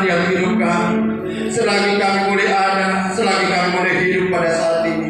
setiap hidup kami. Selagi kami boleh ada, selagi kami boleh hidup pada saat ini,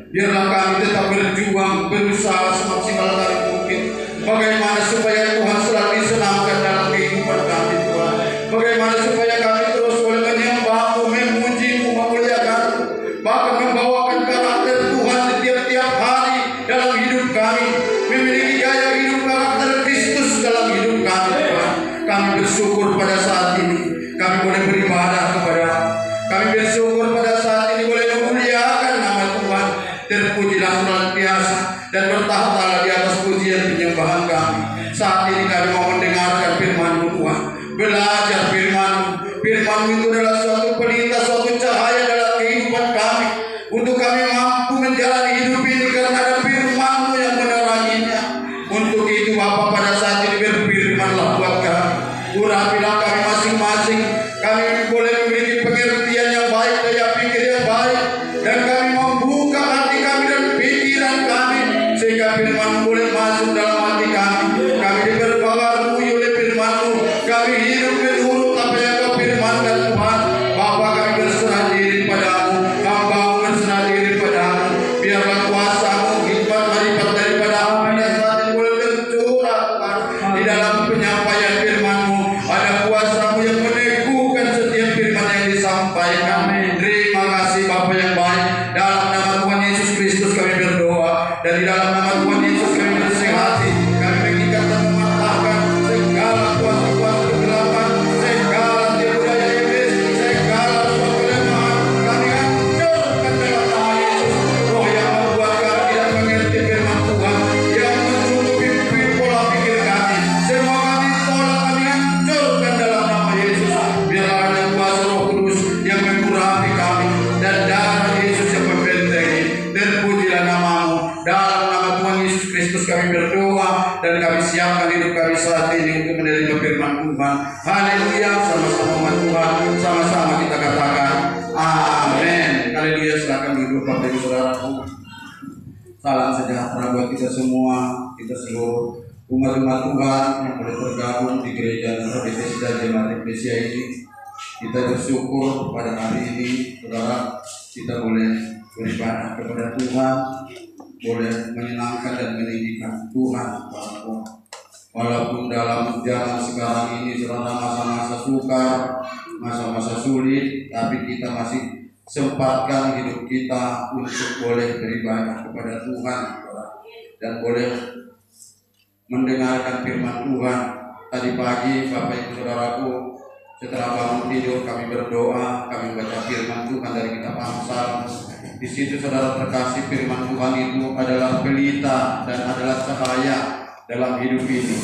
biarlah kami tetap berjuang, berusaha semaksimal kali mungkin. Bagaimana supaya Tuhan selalu disenangkan dalam kehidupan kami, Tuhan. Bagaimana supaya kami terus boleh menyembah-Mu, memuji-Mu, memuliakan-Mu, bahkan membawakan karakter Tuhan setiap hari dalam hidup kami, memiliki gaya hidup karakter Kristus dalam hidup kami, Tuhan. Kami bersyukur pada saat ini kami boleh beribadah kepada-Mu. Kami bersyukur pada saat ini boleh memuliakan nama Tuhan. Terpujilah senantiasa dan bertahtalah di atas pujian penyembahan kami. Saat ini kami mau mendengarkan firman-Mu, Tuhan. Belajar firman-Mu. Firman-Mu itu adalah suatu pelita, suatu cahaya dalam kehidupan kami, untuk kami mampu menjalani hidup ini karena ada firman-Mu yang meneranginya. Untuk itu Bapa, pada saat ini berfirman-Lah buat kami. Urapilah kami masing-masing. Kami boleh memiliki pengertian yang baik, daya pikir yang baik, dan kami membuka hati kami dan pikiran kami sehingga firman-Mu boleh masuk dalam hati kami. Kami diperbaharui oleh firman-Mu. Kami hidup menurut apa yang Kau firmankan, Tuhan. Bapa, kami berserah diri padamu. Hamba-Mu berserah diri padamu. Biarlah kuasa-Mu, hikmat haripat daripada-Mu pada saat ini boleh tercurah, Tuhan, di dalam penyampaian firman-Mu. Ada kuasa-Mu yang meneguhkan setiap firman yang disampaikan. Terima kasih Bapa yang baik. Dalam nama Tuhan Yesus Kristus kami berdoa, dan di dalam nama Tuhan Yesus kami bersih hati. Kami mengikat dan mematahkan segala kuasa-kuasa kegelapan, segala tipu daya iblis, segala suatu kelemahan. Kami hancurkan dalam nama Yesus. Roh yang membuat kami tidak mengerti firman Tuhan, yang menutupi pola pikir kami, semua kami tolak, kami hancurkan dalam nama Yesus. Biarlah ada kuasa Roh Kudus yang mengurapi kami, dan darah Yesus yang membentengi. Terpujilah nama-Mu. Dalam nama Tuhan Yesus Kristus kami berdoa, dan kami siapkan hidup kami saat ini untuk menerima firman Tuhan. Haleluya. Sama-sama umat Tuhan, sama-sama kita katakan amin. Haleluya. Silakan duduk Bapak Ibu Saudaraku. Salam sejahtera buat kita semua, kita seluruh umat-umat Tuhan yang boleh tergabung di gereja Bethesda Jemaat Eklesia ini. Kita bersyukur pada hari ini, saudara, kita boleh beribadah kepada Tuhan, boleh menyenangkan dan meninggikan Tuhan. Walaupun dalam zaman sekarang ini saudara, masa-masa sukar, masa-masa sulit, tapi kita masih sempatkan hidup kita untuk boleh beribadah kepada Tuhan, saudara, dan boleh mendengarkan firman Tuhan. Tadi pagi Bapak Ibu Saudaraku, setelah bangun tidur kami berdoa, kami baca firman Tuhan dari kitab Amsal. Di situ saudara terkasih, firman Tuhan itu adalah pelita dan adalah cahaya dalam hidup ini.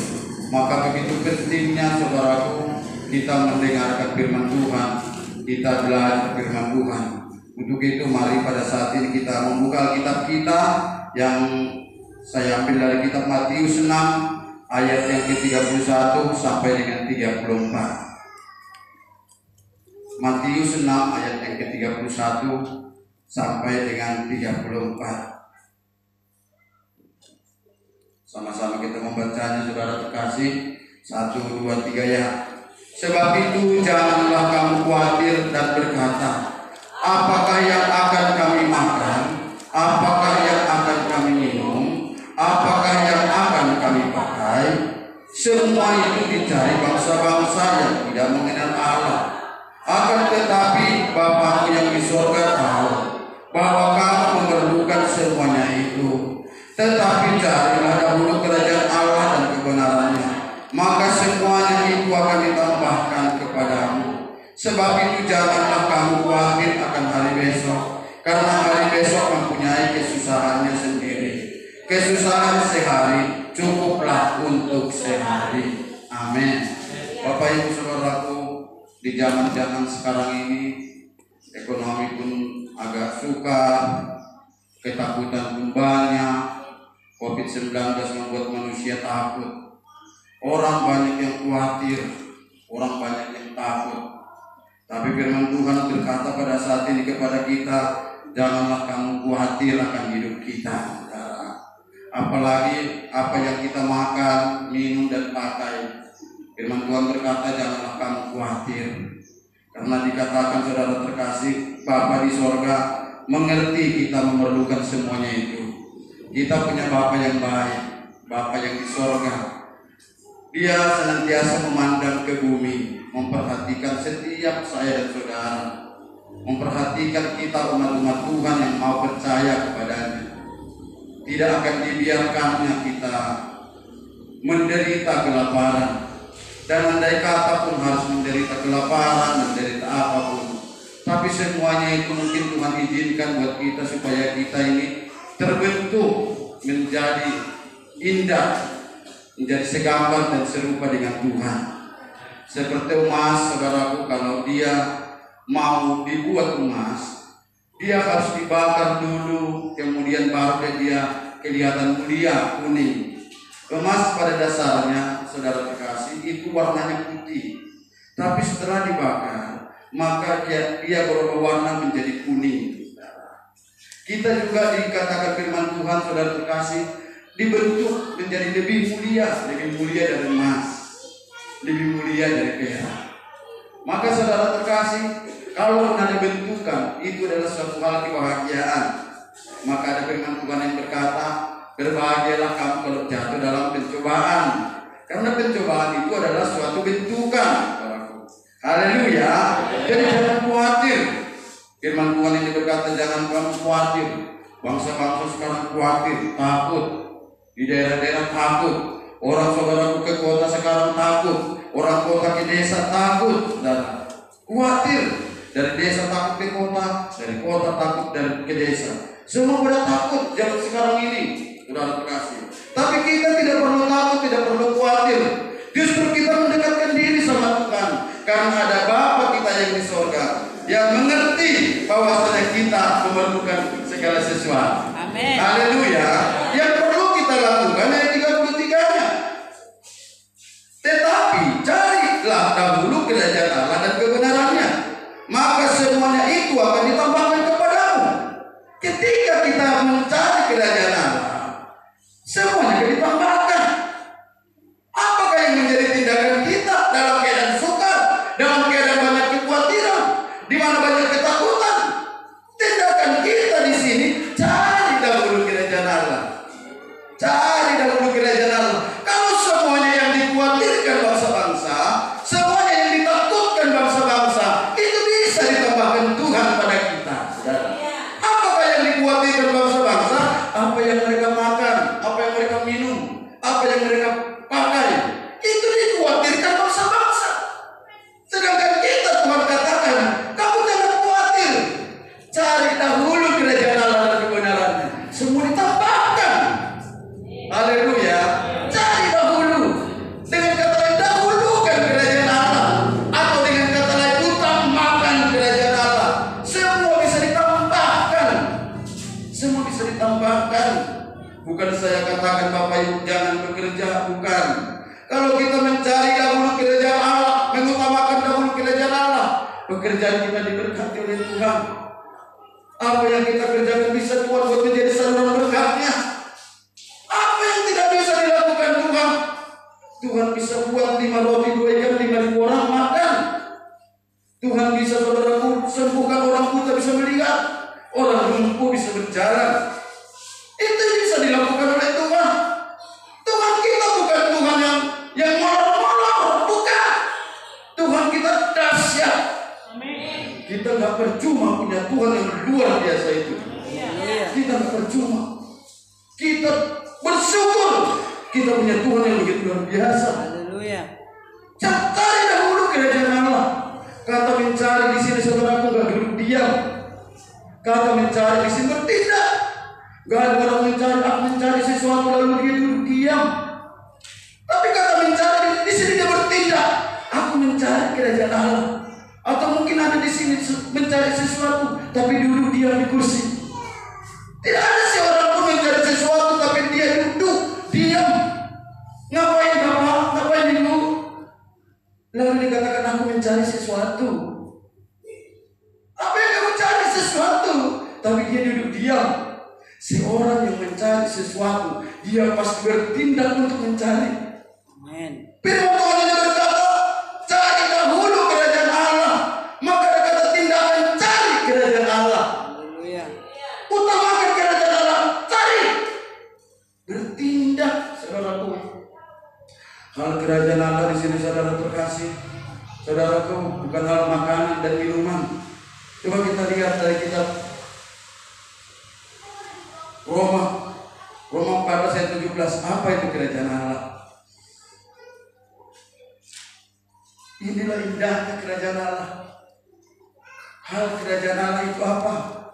Maka begitu pentingnya saudaraku kita mendengarkan firman Tuhan, kita belajar firman Tuhan. Untuk itu mari pada saat ini kita membuka kitab kita yang saya ambil dari kitab Matius 6 ayat yang ke-31 sampai dengan 34. Matius 6 ayat yang ke-31 sampai dengan 34. Sama-sama kita membacanya saudara terkasih. 1, 2, 3 ya. Sebab itu janganlah kamu khawatir dan berkata, apakah yang akan kami makan? Apakah yang akan kami minum? Apakah yang akan kami pakai? Semua itu dicari bangsa-bangsa yang tidak mengenal Allah. Akan tetapi Bapa-Mu yang di surga tahu bahwa kamu memerlukan semuanya itu. Tetapi carilah dahulu kerajaan Allah dan kebenarannya, maka semuanya itu akan ditambahkan kepadamu. Sebab itu janganlah kamu khawatir akan hari besok, karena hari besok mempunyai kesusahannya sendiri. Kesusahan sehari cukuplah untuk sehari. Amin. Bapak Ibu Saudaraku, di zaman-zaman sekarang ini ekonomi pun agak sukar, ketakutan pun banyak. COVID-19 membuat manusia takut. Orang banyak yang khawatir, orang banyak yang takut. Tapi firman Tuhan berkata pada saat ini kepada kita, janganlah kamu khawatir akan hidup kita. Apalagi apa yang kita makan, minum dan pakai. Firman Tuhan berkata, janganlah kamu khawatir. Karena dikatakan saudara terkasih, Bapa di sorga mengerti kita memerlukan semuanya itu. Kita punya Bapa yang baik, Bapa yang di sorga. Dia senantiasa memandang ke bumi, memperhatikan setiap saya dan saudara, memperhatikan kita umat-umat Tuhan yang mau percaya kepadanya. Tidak akan dibiarkannya kita menderita kelaparan. Dan andai kata pun harus menderita kelaparan, menderita apapun, tapi semuanya itu mungkin Tuhan izinkan buat kita supaya kita ini terbentuk menjadi indah, menjadi segambar dan serupa dengan Tuhan. Seperti emas, saudaraku, kalau dia mau dibuat emas, dia harus dibakar dulu, kemudian baru dia kelihatan mulia, kuning. Emas pada dasarnya, saudara terkasih, itu warnanya putih. Tapi setelah dibakar, maka dia berubah warna menjadi kuning. Kita juga dikatakan firman Tuhan, saudara terkasih, dibentuk menjadi lebih mulia dari emas, lebih mulia dari perak. Maka saudara terkasih, kalau pernah dibentukan, itu adalah suatu hal kebahagiaan. Maka ada firman Tuhan yang berkata, berbahagialah kamu kalau jatuh dalam pencobaan, karena pencobaan itu adalah suatu bentukan. Haleluya. Jadi jangan khawatir. Firman Tuhan ini berkata, jangan kamu khawatir. Bangsa-bangsa sekarang khawatir, takut. Di daerah-daerah takut. Orang saudaraku ke kota sekarang takut. Orang kota ke desa takut. Dan khawatir. Dari desa takut ke kota, dari kota takut ke desa. Semua pada takut zaman sekarang ini. Saudara terkasih. Tapi kita tidak perlu takut, tidak perlu khawatir. Justru kita mendekatkan diri sama Tuhan. Karena ada Bapa kita yang di surga, yang mengerti bahwasanya kita memerlukan segala sesuatu. Amin. Haleluya. Yang perlu kita lakukan yang 33-nya. Tetapi carilah dahulu kerajaan Allah dan kebenarannya, maka semuanya itu akan ditambahkan kepadamu. Ketika kita mencari kerajaan Allah, semuanya akan ditambahkan. Apakah yang menjadi tindakan kita dalam keadaan sukar, dalam keadaan banyak kekhawatiran, di mana banyak ketakutan? Tindakan kita di sini, cari dahulu kerajaan Allah. Cari dahulu kerajaan Allah. Kalau semuanya yang dikhawatirkan bangsa-bangsa, semuanya yang ditakutkan bangsa-bangsa, itu bisa ditambahkan Tuhan pada kita. Apakah yang dikhawatirkan bangsa-bangsa? Apa yang mereka makan, apa yang mereka minum, apa yang mereka pakai, itu dikhawatirkan bangsa-bangsa. Sedangkan kita, Tuhan katakan, kamu jangan khawatir. Cari dahulu kerajaan Allah dan kebenarannya, semua ditambahkan. Haleluya. Cari dahulu. Dengan kata lain, dahulukan kerajaan Allah. Atau dengan kata lain, utamakan kerajaan Allah. Semua bisa ditambahkan. Semua bisa ditambahkan. Bukan saya katakan Bapak Ibu jangan bekerja, bukan. Kalau kita mencari dahulu kerajaan Allah, mengutamakan dahulu kerajaan Allah, pekerjaan kita diberkati oleh Tuhan. Apa yang kita kerjakan bisa Tuhan buat menjadi saluran berkatnya. Apa yang tidak bisa dilakukan Tuhan, Tuhan bisa buat 5 roti 2 ikan 5.000 orang makan. Tuhan bisa, saudaraku, sembuhkan orang buta bisa melihat, orang lumpuh bisa berjalan. Itu bisa dilakukan oleh Tuhan. Tuhan kita bukan Tuhan yang molor-molor, bukan. Tuhan kita dahsyat. Kita nggak percuma punya Tuhan yang luar biasa itu. Kita nggak percuma. Kita bersyukur kita punya Tuhan yang begitu luar biasa. Haleluya. Cari dahulu kerajaan Allah. Kata mencari di sini, saudaraku, nggak duduk diam. Kata mencari di sini bertindak. Gak ada orang mencari sesuatu lalu dia duduk diam. Tapi kata mencari di sini dia bertindak. Aku mencari kerajaan Allah. Atau mungkin ada di sini mencari sesuatu tapi duduk diam di kursi. Tidak ada seorang pun mencari sesuatu tapi dia duduk diam. Ngapain Bapak? Ngapain Ibu? Lalu dikatakan aku mencari sesuatu. Apa yang kamu cari sesuatu? Tapi dia duduk diam. Seorang yang mencari sesuatu, dia pasti bertindak untuk mencari. Amin. Firman Tuhan yang berkata, cari dahulu kerajaan Allah, sini saudara terkasih. Saudaraku, bukan hal makanan dan minuman. Coba kita lihat dari kitab Roma 14 ayat 17. Apa itu kerajaan Allah? Inilah indahnya kerajaan Allah. Hal kerajaan Allah itu apa?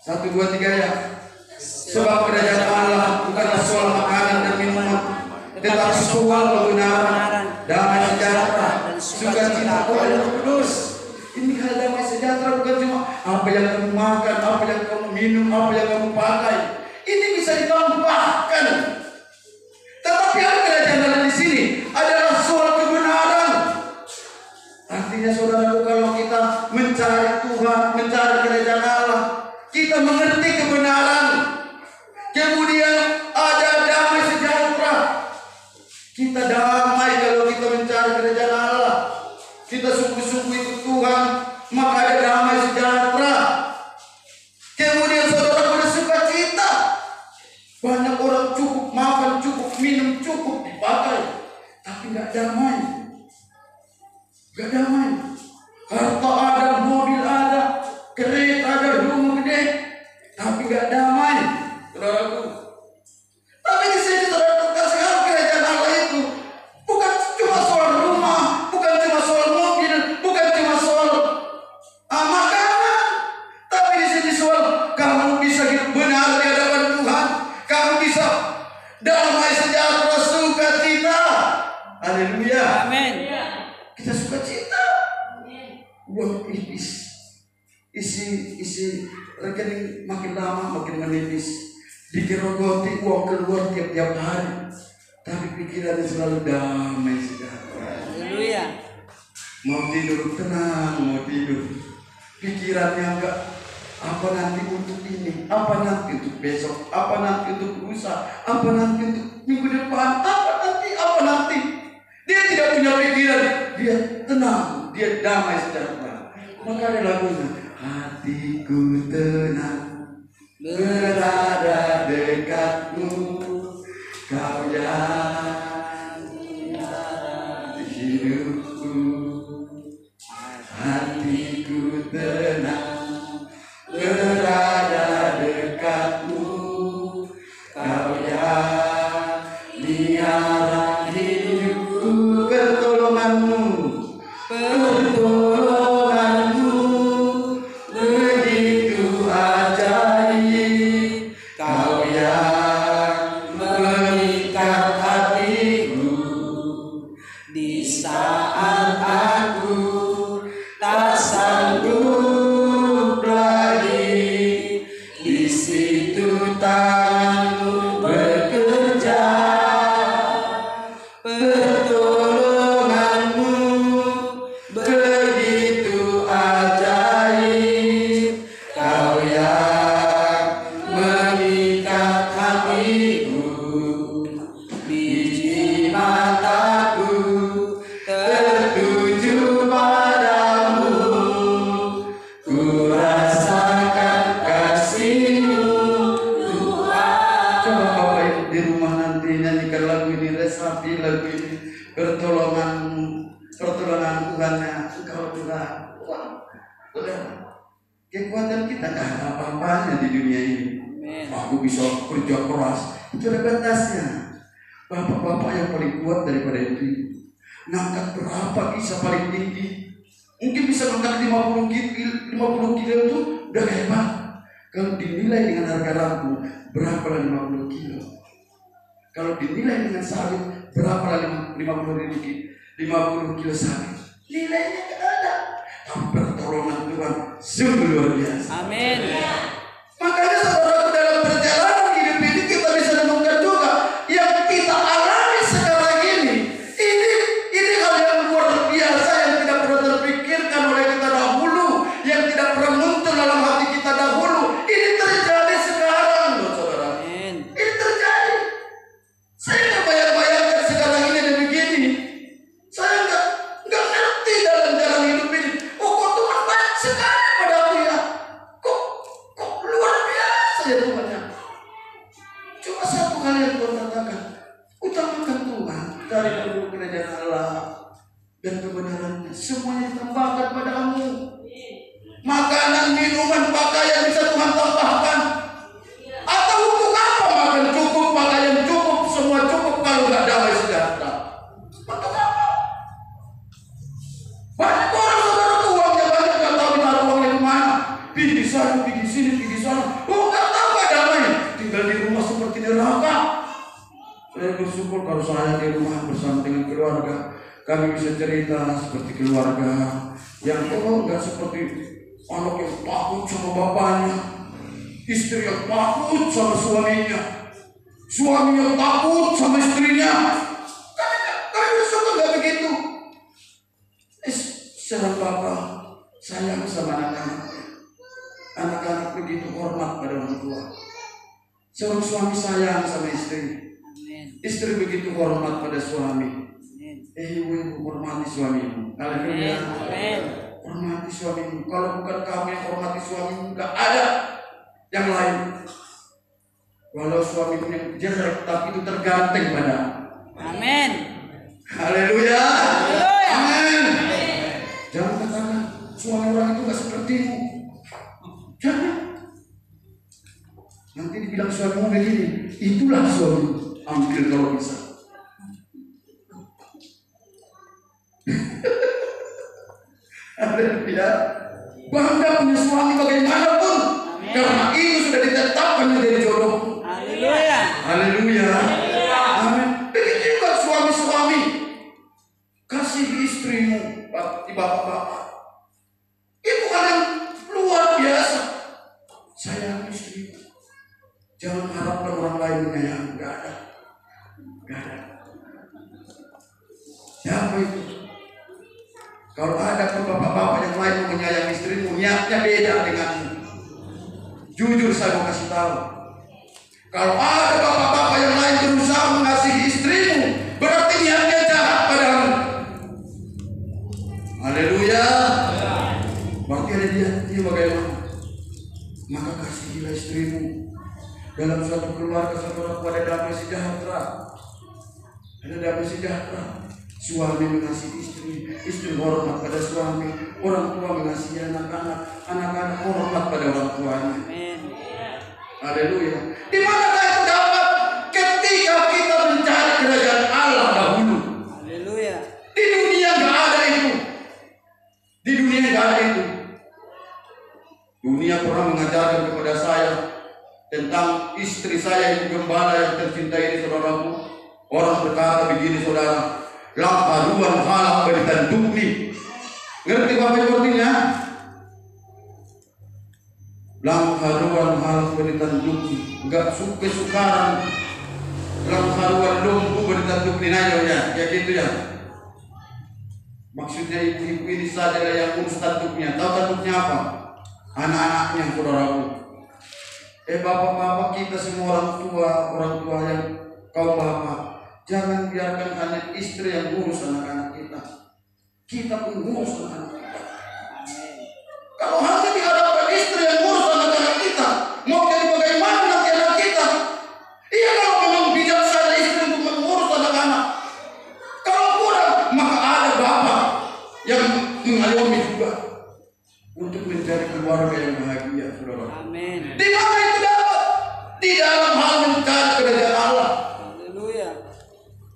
1, 2, 3 ya. Sebab kerajaan Allah bukanlah soal makanan dan minuman, tetapi soal kebenaran, damai sejahtera, sukacita oleh Roh Kudus. Ini hal damai sejahtera bukan cuma apa yang kamu makan, apa yang kamu minum, apa yang kamu pakai. Ini bisa ditambahkan. Tetapi hal kerajaan Allah di sini adalah soal kebenaran. Artinya saudaraku, kalau kita mencari Tuhan, mencari kerajaan Allah, kita mengerti kebenaran. Kemudian ada damai sejahtera. Kita damai kalau kita mencari kerajaan Allah. Kita sungguh-sungguh ikut Tuhan, maka ada damai sejahtera. Kemudian saudara bersuka cita. Banyak orang cukup makan, cukup minum, cukup dipakai, tapi nggak damai. Nggak damai. Harta ada, mobil ada, kereta ada, rumah gede, tapi nggak damai. Saudaraku. Tapi di sini saudara kasih hal kerajaan Allah itu bukan cuma soal rumah, bukan cuma soal mobil, bukan cuma soal makanan, tapi di sini soal kamu bisa hidup benar di hadapan Tuhan, kamu bisa damai sejahtera, sukacita. Haleluya. Amin. Kita sukacita. Uang isi rekening makin lama makin menipis. Digerogoti uang keluar tiap hari, tapi pikirannya selalu damai sejahtera. Haleluya. Mau tidur tenang, mau tidur. Pikirannya enggak apa nanti untuk ini, apa nanti untuk besok, apa nanti untuk lusa, apa nanti untuk minggu depan, apa nanti. Dia tidak punya pikiran, dia tenang, dia damai sejahtera. Maka ada lagunya, hatiku tenang berada dekatmu, kau yang hidupku. Hatiku tenang berada dekatmu, kau yang liara hidupku. Pertolonganmu begitu ajaib, kau yang mengikat hatiku di saat aku tak sanggup lagi. Di situ tanganmu bekerja, pertolonganmu begitu ajaib, kau yang mengikat hatiku. Biji mataku tertuju padamu, ku rasakan kasih-Mu Tuhan. Coba Bapak Ibu di rumah nanti nyanyikan lagu ini, resapi lagu ini. Pertolongan-Mu, pertolongan Tuhannya Engkau Tuhan. Wah, saudara, kekuatan kita nggak ada apa-apanya di dunia ini. Aku bisa kerja keras, itu ada batasnya. Bapak-bapak yang paling kuat daripada itu, ngangkat berapa kisah paling tinggi, mungkin bisa ngangkat 50 kilo itu udah hebat. Kalau dinilai dengan harga lampu, berapa lah 50 kilo? Kalau dinilai dengan sawit, berapa lah 50 kilo sawit? Nilainya tidak ada. Tapi pertolongan Tuhan sungguh luar biasa. Amin. Makanya saudaraku, dalam perjalanan hidup ini kita bisa menemukan juga yang kita alami sekarang ini. Ini hal yang luar biasa yang tidak pernah terpikirkan oleh kita dahulu, yang tidak pernah muncul dalam hati kita dahulu. Ini terjadi sekarang, loh saudara. Ini terjadi. Saya nggak bayang-bayangkan sekarang ini ada begini. Saya nggak ngerti dalam jalan hidup ini. Oh, kok Tuhan baik sekali pada aku ya. Kok Makanan, minuman, pakaian bisa Tuhan tambahkan. Atau untuk apa makan cukup, pakaian cukup, semua cukup kalau nggak damai sejahtera? Untuk apa? Banyak orang saudara tuh uangnya banyak, nggak tahu ditaruh uangnya kemana. Pergi sana, pergi sini, pergi sana. Oh, nggak tahu nggak damai. Tinggal di rumah seperti neraka. Saya bersyukur kalau saya di rumah bersama dengan keluarga, kami bisa cerita seperti keluarga yang nggak seperti anak yang takut sama bapaknya, istri yang takut sama suaminya, suami yang takut sama istrinya. Kami bersyukur nggak begitu. Seorang bapak sayang sama anak-anaknya. Anak-anak begitu hormat pada orang tua. Seorang suami sayang sama istri. Istri begitu hormat pada suami. Ibu hormati suamimu. Haleluya. Hormati suamimu. Kalau bukan kamu yang hormati suamimu, nggak ada yang lain. Walau suamimu yang jelek, tapi itu tergantung pada. Amin. Haleluya. Amin. Jangan katakan suami orang itu nggak sepertimu. Jangan. Nanti dibilang suamimu begini, itulah suami. Ambil kalau bisa. Haleluya. Bangga punya suami bagaimanapun. Amin. Karena itu sudah ditetapkan menjadi jodoh. Haleluya. Haleluya. Amin. Begitu juga suami-suami. Kasih istrimu, bapak-bapak. Itu hal yang luar biasa. Sayang istrimu. Jangan harapkan orang lain menyayangi. Enggak ada. Enggak ada. Siapa itu? Kalau ada bapak-bapak yang lain menyayangi istrimu, niatnya beda denganmu. Jujur saya mau kasih tahu. Kalau ada bapak-bapak yang lain berusaha mengasihi istrimu, berarti niatnya jahat padamu. Haleluya. Berarti ada dia bagaimana? Maka kasihilah istrimu. Dalam suatu keluarga saudara ada damai sejahtera. Ada damai sejahtera. Suami mengasihi istri, istri hormat pada suami, orang tua mengasihi anak-anak, anak-anak hormat pada orang tuanya. Haleluya. Di manakah itu dapat? Ketika kita mencari kerajaan Allah dahulu. Haleluya. Di dunia nggak ada itu. Di dunia nggak ada itu. Dunia pernah mengajarkan kepada saya tentang istri saya yang gembala yang tercinta ini, saudaraku. Orang berkata begini, saudara, lamparuan halak beritan dukni. Ngerti apa itu artinya? Lamparuan halak beritan dukni. Enggak sukaran. Lamparuan lumpu beritan dukni aja ya, kayak gitu ya. Maksudnya ibu-ibu ini saja yang urus tanduknya. Tahu tanduknya apa? Anak-anaknya, saudaraku. Bapak-bapak kita semua orang tua yang kaum bapak, jangan biarkan hanya istri yang ngurus anak-anak kita. Kita pun ngurus anak-anak kita. Kalau hanya diharapkan istri yang ngurus anak-anak kita, mau jadi bagaimana nanti anak kita? Iya, kalau memang bijaksana istri untuk mengurus anak-anak. Kalau kurang, maka ada bapak yang mengayomi juga untuk mencari keluarga yang bahagia, saudara. Amin. Di mana itu dapat? Di dalam hal mencari kerajaan Allah. Haleluya.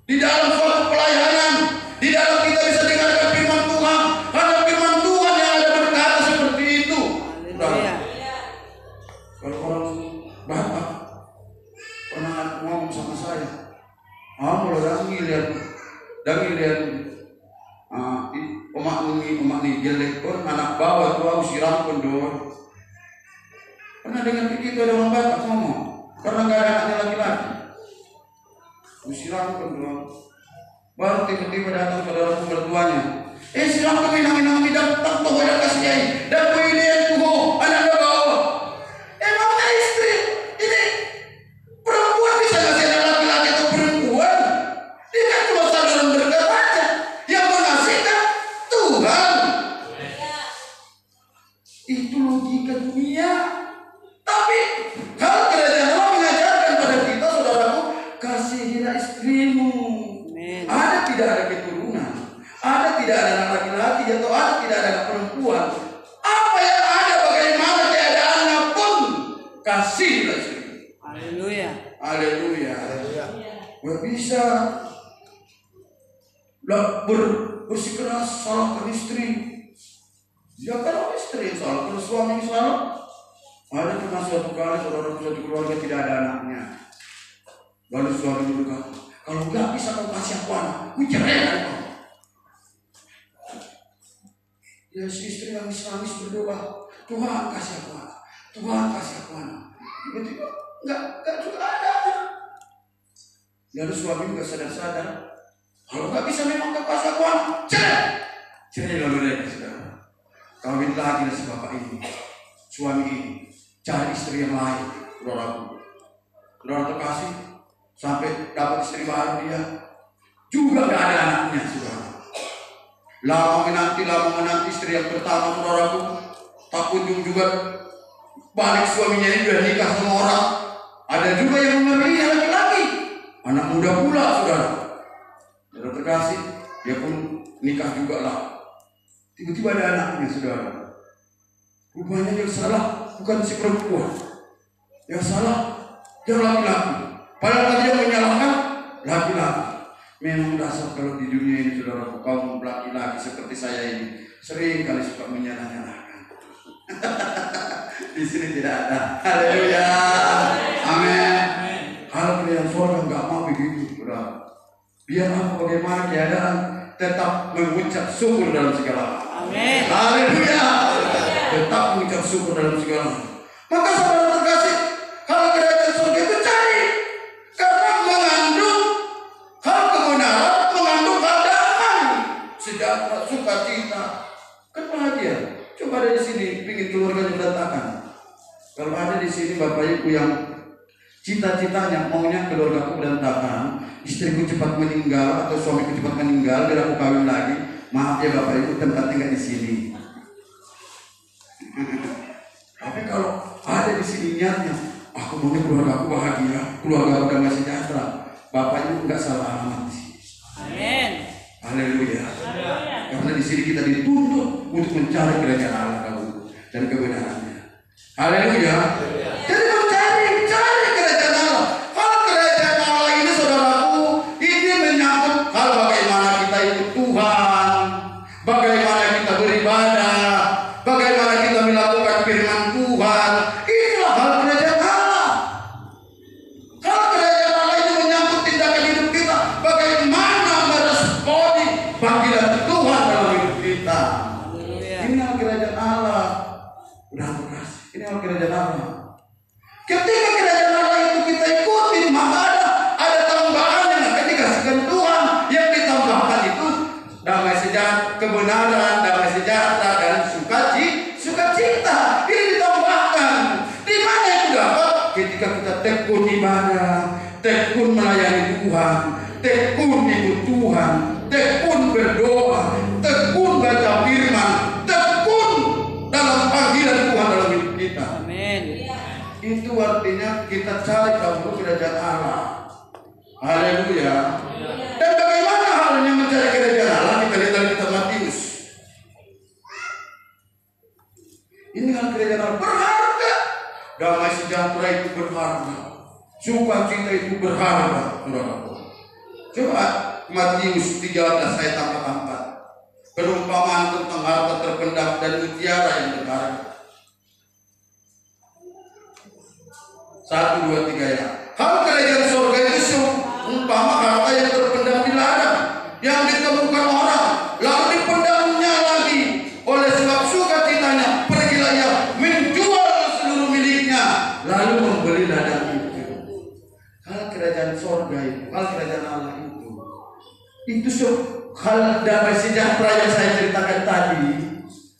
Di dalam suatu pelayanan, di dalam kita bisa dengarkan firman Tuhan. Karena firman Tuhan yang ada berkata seperti itu. Haleluya. Kalau orang bapak pernah ngomong sama saya, kalau dah ngilihat omak ni jelek pun anak bawah tu aku siram pun doang. Pernah dengar begitu ada orang batak ngomong, karena nggak ada anaknya laki-laki, siram pun doang. Baru tiba-tiba datang saudara mertuanya, siram kami nang datang tuh ada kasih dan pilihan tuh anaknya bawa. Emangnya istri ini perempuan bisa ngasih anak laki-laki atau perempuan? Dia kan cuma saluran berkat aja. Yang mengasihi Tuhan. Itu logika dunia. Tapi kalau kerajaan Allah mengajarkan pada kita, saudaraku, kasihilah istrimu. Ada tidak ada keturunan, ada tidak ada anak laki-laki atau ada tidak ada anak perempuan. Apa yang ada Gak bisa bersikeras salahkan istri. Ya kalau istri yang salah, kalau suami yang salah. Ada pernah suatu kali saudara satu keluarga tidak ada anaknya. Lalu suami berkata, kalau nggak bisa kau kasih aku anak, ku cerai kau. Ya si istri nangis berdoa, Tuhan kasih aku anak, Tuhan kasih aku anak. Tiba-tiba nggak juga ada. Lalu suami nggak sadar-sadar, kalau nggak bisa memang kau kasih aku anak, cerai lalu mereka sudah kawin lagi dengan si bapak ini, suami ini. Cari istri yang lain, saudara terkasih, sampai dapat istri baru dia juga gak ada anaknya, saudara. Lama menanti istri yang pertama, saudaraku, tak kunjung juga balik suaminya ini sudah nikah sama orang. Ada juga yang membeli laki-laki, anak muda pula, saudara. Saudara terkasih, dia pun nikah juga lah. Tiba-tiba ada anaknya, saudara. Rupanya yang salah bukan si perempuan, yang salah yang laki-laki. Padahal tadi yang menyalahkan laki-laki. Memang dasar kalau di dunia ini saudara, kaum laki-laki seperti saya ini sering kali suka menyalah-nyalahkan. Di sini tidak ada. Haleluya, amin. Kalau kalian surga nggak mau begitu, saudara. Biar apa bagaimana keadaan, tetap mengucap syukur dalam segala hal. Amin. Haleluya. Tetap mengucap syukur dalam segala hal. Maka saudara terkasih, kalau kerajaan surga itu cari, karena mengandung hal kebenaran, mengandung hal damai, sejahtera, sukacita, kan bahagia. Coba ada di sini, ingin keluarganya berantakan. Kalau ada di sini bapak ibu yang cita-citanya maunya keluargaku berantakan, istriku cepat meninggal atau suamiku cepat meninggal, biar aku kawin lagi. Maaf ya bapak ibu, tempatnya nggak di sini. Tapi kalau ada di sini niatnya, aku maunya keluarga aku bahagia, keluarga aku damai sejahtera, bapak ibu nggak salah alamat. Amin. Haleluya. Karena di sini kita dituntut untuk mencari kerajaan Allah dan kebenarannya. Haleluya. Jadi cari kerajaan Allah. Hal kerajaan Allah ini saudaraku, ini menyangkut hal bagaimana kita ikut Tuhan, bagaimana kita beribadah, bagaimana kita melakukan firman Tuhan. Inilah hal kerajaan Allah. Hal kerajaan Allah itu menyangkut tindakan hidup kita, bagaimana meresponi panggilan Tuhan dalam hidup kita. Ini hal kerajaan Allah. Udah berkasih. Ini hal kerajaan Allah. Ketika kerajaan Allah itu kita ikutin, maka ada tambahan yang akan dikasihkan Tuhan. Yang ditambahkan itu damai sejahtera, kebenaran, damai sejahtera, dan sukacita. Ini ditambahkan. Di mana itu dapat? Ketika kita tekun ibadah, tekun melayani Tuhan, tekun ikut Tuhan, tekun berdoa, tekun baca firman, tekun dalam panggilan Tuhan dalam hidup kita. Amin. Itu artinya kita cari dahulu kerajaan Allah. Haleluya. Dan bagaimana halnya mencari kerajaan Allah? Kita lihat dari kitab Matius. Ini hal kerajaan Allah berharga. Damai sejahtera itu berharga. Sukacita itu berharga. Coba Matius 13 ayat 4. Perumpamaan tentang harta terpendam dan mutiara yang berharga. 1, 2, 3 ya. Hal kerajaan surga itu seumpama harta yang terpendam di ladang, yang ditemukan orang, lalu dipendamnya lagi. Oleh sebab sukacitanya, pergilah ia menjual seluruh miliknya, lalu membeli ladang itu. Hal kerajaan surga itu, hal kerajaan Allah itu hal damai sejahtera yang saya ceritakan tadi,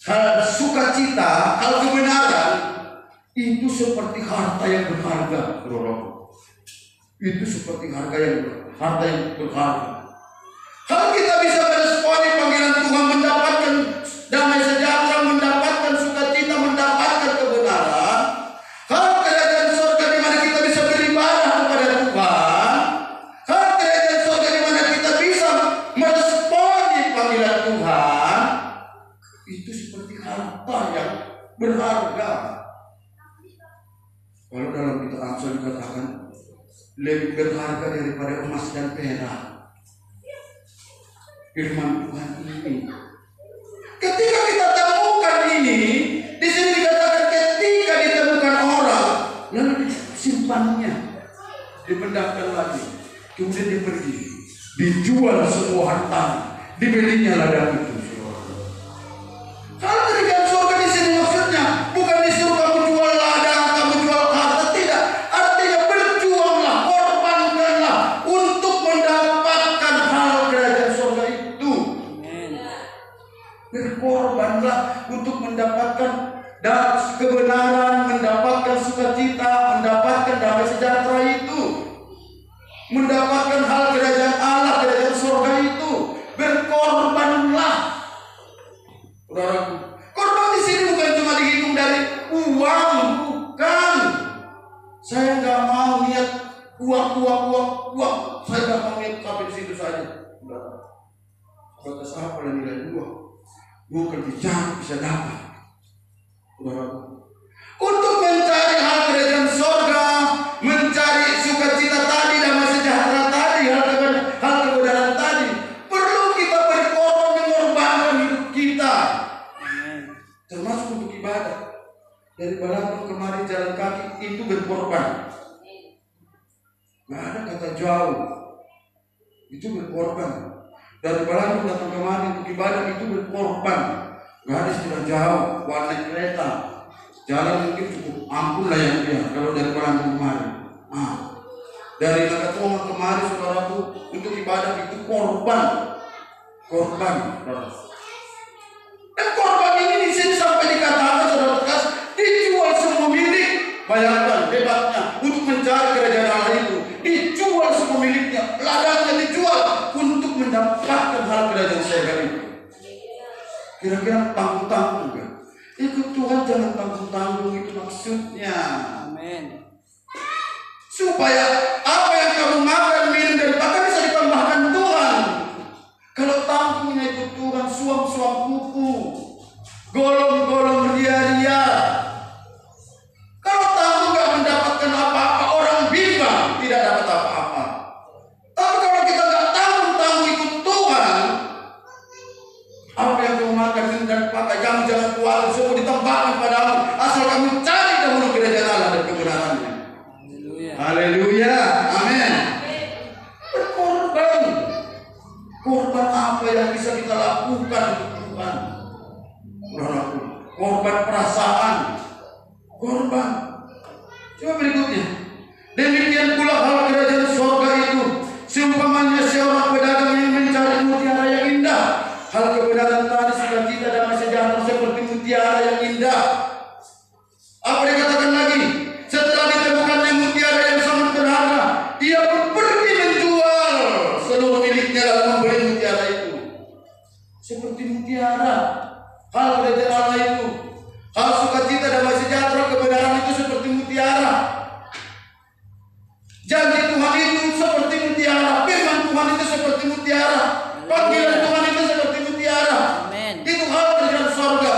hal sukacita, hal kebenaran, itu seperti harta yang berharga, bro. Itu seperti harta yang berharga. Kalau kita bisa meresponi panggilan Tuhan, mendapatkan damai sejahtera, mendapatkan sukacita, mendapatkan kebenaran, hal kerajaan surga di mana kita bisa beribadah kepada Tuhan, hal kerajaan surga di mana kita bisa meresponi panggilan Tuhan, itu seperti harta yang berharga. Kalau dalam kitab Amsal dikatakan lebih berharga daripada emas dan perak. Firman Tuhan ini. Ketika kita temukan ini, di sini dikatakan ketika ditemukan orang, lalu disimpannya, dipendamkan lagi, kemudian dia pergi, dijual semua harta, dibelinya ladang itu. Kalau kerajaan surga di sini maksudnya bukan disuruh kamu jual ladang, kamu jual harta, tidak. Artinya berjuanglah, korbankanlah untuk mendapatkan hal kerajaan surga itu. Berkorbanlah untuk mendapatkan kebenaran, mendapatkan sukacita, mendapatkan damai sejahtera itu, mendapatkan hal kerajaan Allah, kerajaan surga itu. Berkorbanlah. Saudaraku, korban di sini bukan cuma dihitung dari uang, bukan. Saya nggak mau lihat uang. Saya nggak mau lihat sampai di situ saja. Batas apa yang nilai uang? Bukan bicara bisa dapat. Untuk mencari hal kerajaan surga, mencari sukacita tadi, damai sejahtera tadi, hal kebenaran tadi, perlu kita berkorban, mengorbankan hidup kita, termasuk untuk ibadah. Dari Bandung kemari jalan kaki itu berkorban. Gak ada kata jauh, itu berkorban. Dari Bandung datang kemari untuk ibadah itu berkorban. Gak ada istilah jauh, naik kereta, jalan mungkin cukup ampun lah yang dia. Kalau dari Bandung kemari, dari Nakatoma kemari saudaraku untuk ibadah itu korban. Dan korban ini di sini sampai dikatakan saudara bekas dijual semua milik. Bayangkan hebatnya untuk mencari kerajaan Allah itu, dijual semua miliknya, ladangnya dijual untuk mendapatkan hal kerajaan surga itu. Kira-kira tanggung-tanggung kan? Ikut Tuhan jangan tanggung-tanggung, itu maksudnya. Amin. Supaya apa yang kamu makan, minum dan pakai bisa ditambahkan Tuhan. Kalau tanggungnya ikut Tuhan, suam-suam kuku, golong-golong ria-ria. Kalau tanggung gak mendapatkan apa-apa, orang bimbang tidak dapat apa-apa. Tapi kalau kita gak tanggung ikut Tuhan, apa yang kamu makan, minum dan pakai, kamu jangan keluar, semua ditambahkan padamu. Asal kamu cari dahulu kerajaan Allah dan kebenarannya. Haleluya, amin. Berkorban. Korban apa yang bisa kita lakukan untuk Tuhan? Korban perasaan. Korban. Coba berikutnya. Demikian pula hal kerajaan surga itu, seumpamanya seorang pedagang yang mencari mutiara yang indah. Hal kebenaran tadi sukacita damai sejahtera seperti mutiara yang indah. Apa dikatakan lagi? Setelah ditemukannya mutiara yang sangat berharga, ia pun pergi menjual seluruh miliknya lalu membeli mutiara itu. Seperti mutiara, hal kerajaan Allah itu, hal sukacita damai sejahtera kebenaran itu seperti mutiara. Janji Tuhan itu seperti mutiara, firman Tuhan itu seperti mutiara, panggilan Tuhan itu seperti mutiara. Amen. Itu hal kerajaan surga.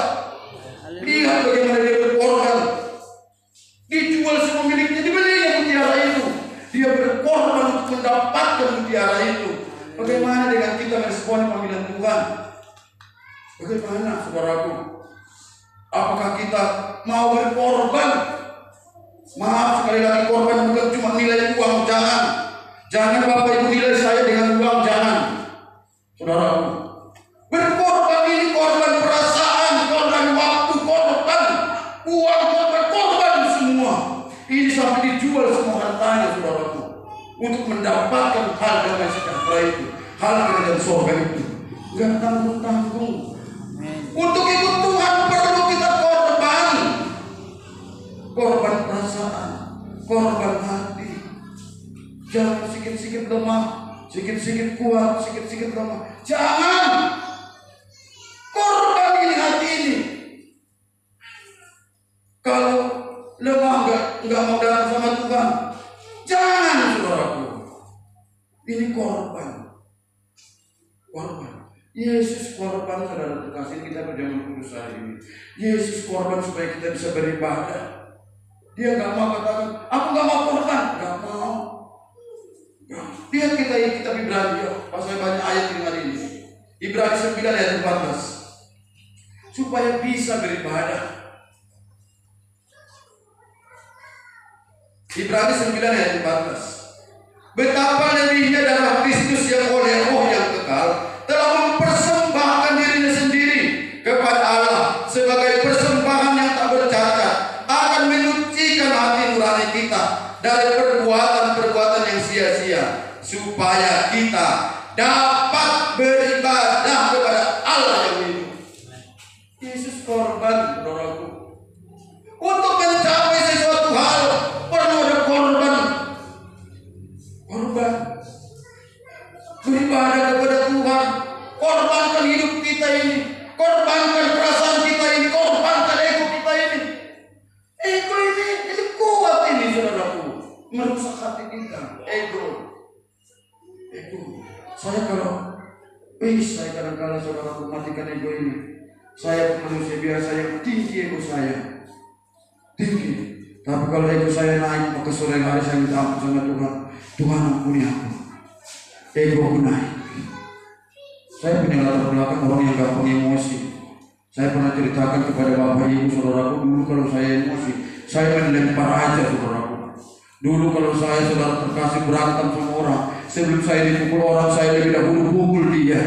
Lihat bagaimana dia berkorban. Dijual semua miliknya, dibelinya mutiara itu. Dia berkorban untuk mendapatkan mutiara itu. Bagaimana dengan kita merespon panggilan Tuhan? Bagaimana saudaraku? Apakah kita mau berkorban? Maaf sekali lagi, korban bukan cuma nilai uang, jangan Bapak Ibu nilai saya dengan uang, jangan. Saudaraku, berkorban ini korban perasaan, korban waktu, korban uang, korban semua. Ini sampai dijual semua hartanya saudaraku untuk mendapatkan hal damai sejahtera itu, hal kerajaan surga itu. Gak tanggung-tanggung. Untuk ikut Tuhan perlu kita korban. Korban perasaan, korban hati. Jangan sikit-sikit lemah, sikit-sikit kuat, sikit-sikit lemah. Jangan. Korban ini hati ini. Kalau lemah enggak mau datang sama Tuhan, jangan saudaraku. Ini korban. Yesus korban, saudara terkasih, kita berjalan kudus hari ini. Yesus korban supaya kita bisa beribadah. Dia nggak mau katakan, aku nggak mau korban, nggak mau. Lihat kita Ibrani, pasal banyak ayat yang hari ini. Ibrani 9 ayat 14. Supaya bisa beribadah. Ibrani 9 ayat 14. Betapa lebihnya darah Kristus yang oleh Roh yang kekal telah mempersembahkan dirinya sendiri kepada Allah sebagai persembahan yang tak bercacat, akan menyucikan hati nurani kita dari perbuatan-perbuatan yang sia-sia, supaya kita dapat beribadah kepada Allah yang hidup. Yesus korban, saudaraku. Untuk mencapai sesuatu hal perlu ada korban. Beribadah kepada Tuhan. Korbankan hidup kita ini, korbankan perasaan kita ini, korbankan ego kita ini. Ego ini kuat ini, saudaraku, merusak hati kita. Ego. Saya kadang-kadang saudaraku matikan ego ini. Saya manusia biasa yang tinggi, ego saya tinggi. Tapi kalau ego saya naik, maka sore hari saya minta ampun sama Tuhan. Tuhan ampuni aku. Ego aku naik. Saya punya latar belakang orang yang gampang emosi. Saya pernah ceritakan kepada bapak ibu saudaraku, dulu kalau saya emosi, saya melempar aja saudaraku. Dulu kalau saya saudara terkasih berantem sama orang, sebelum saya dipukul orang, saya lebih dahulu pukul dia.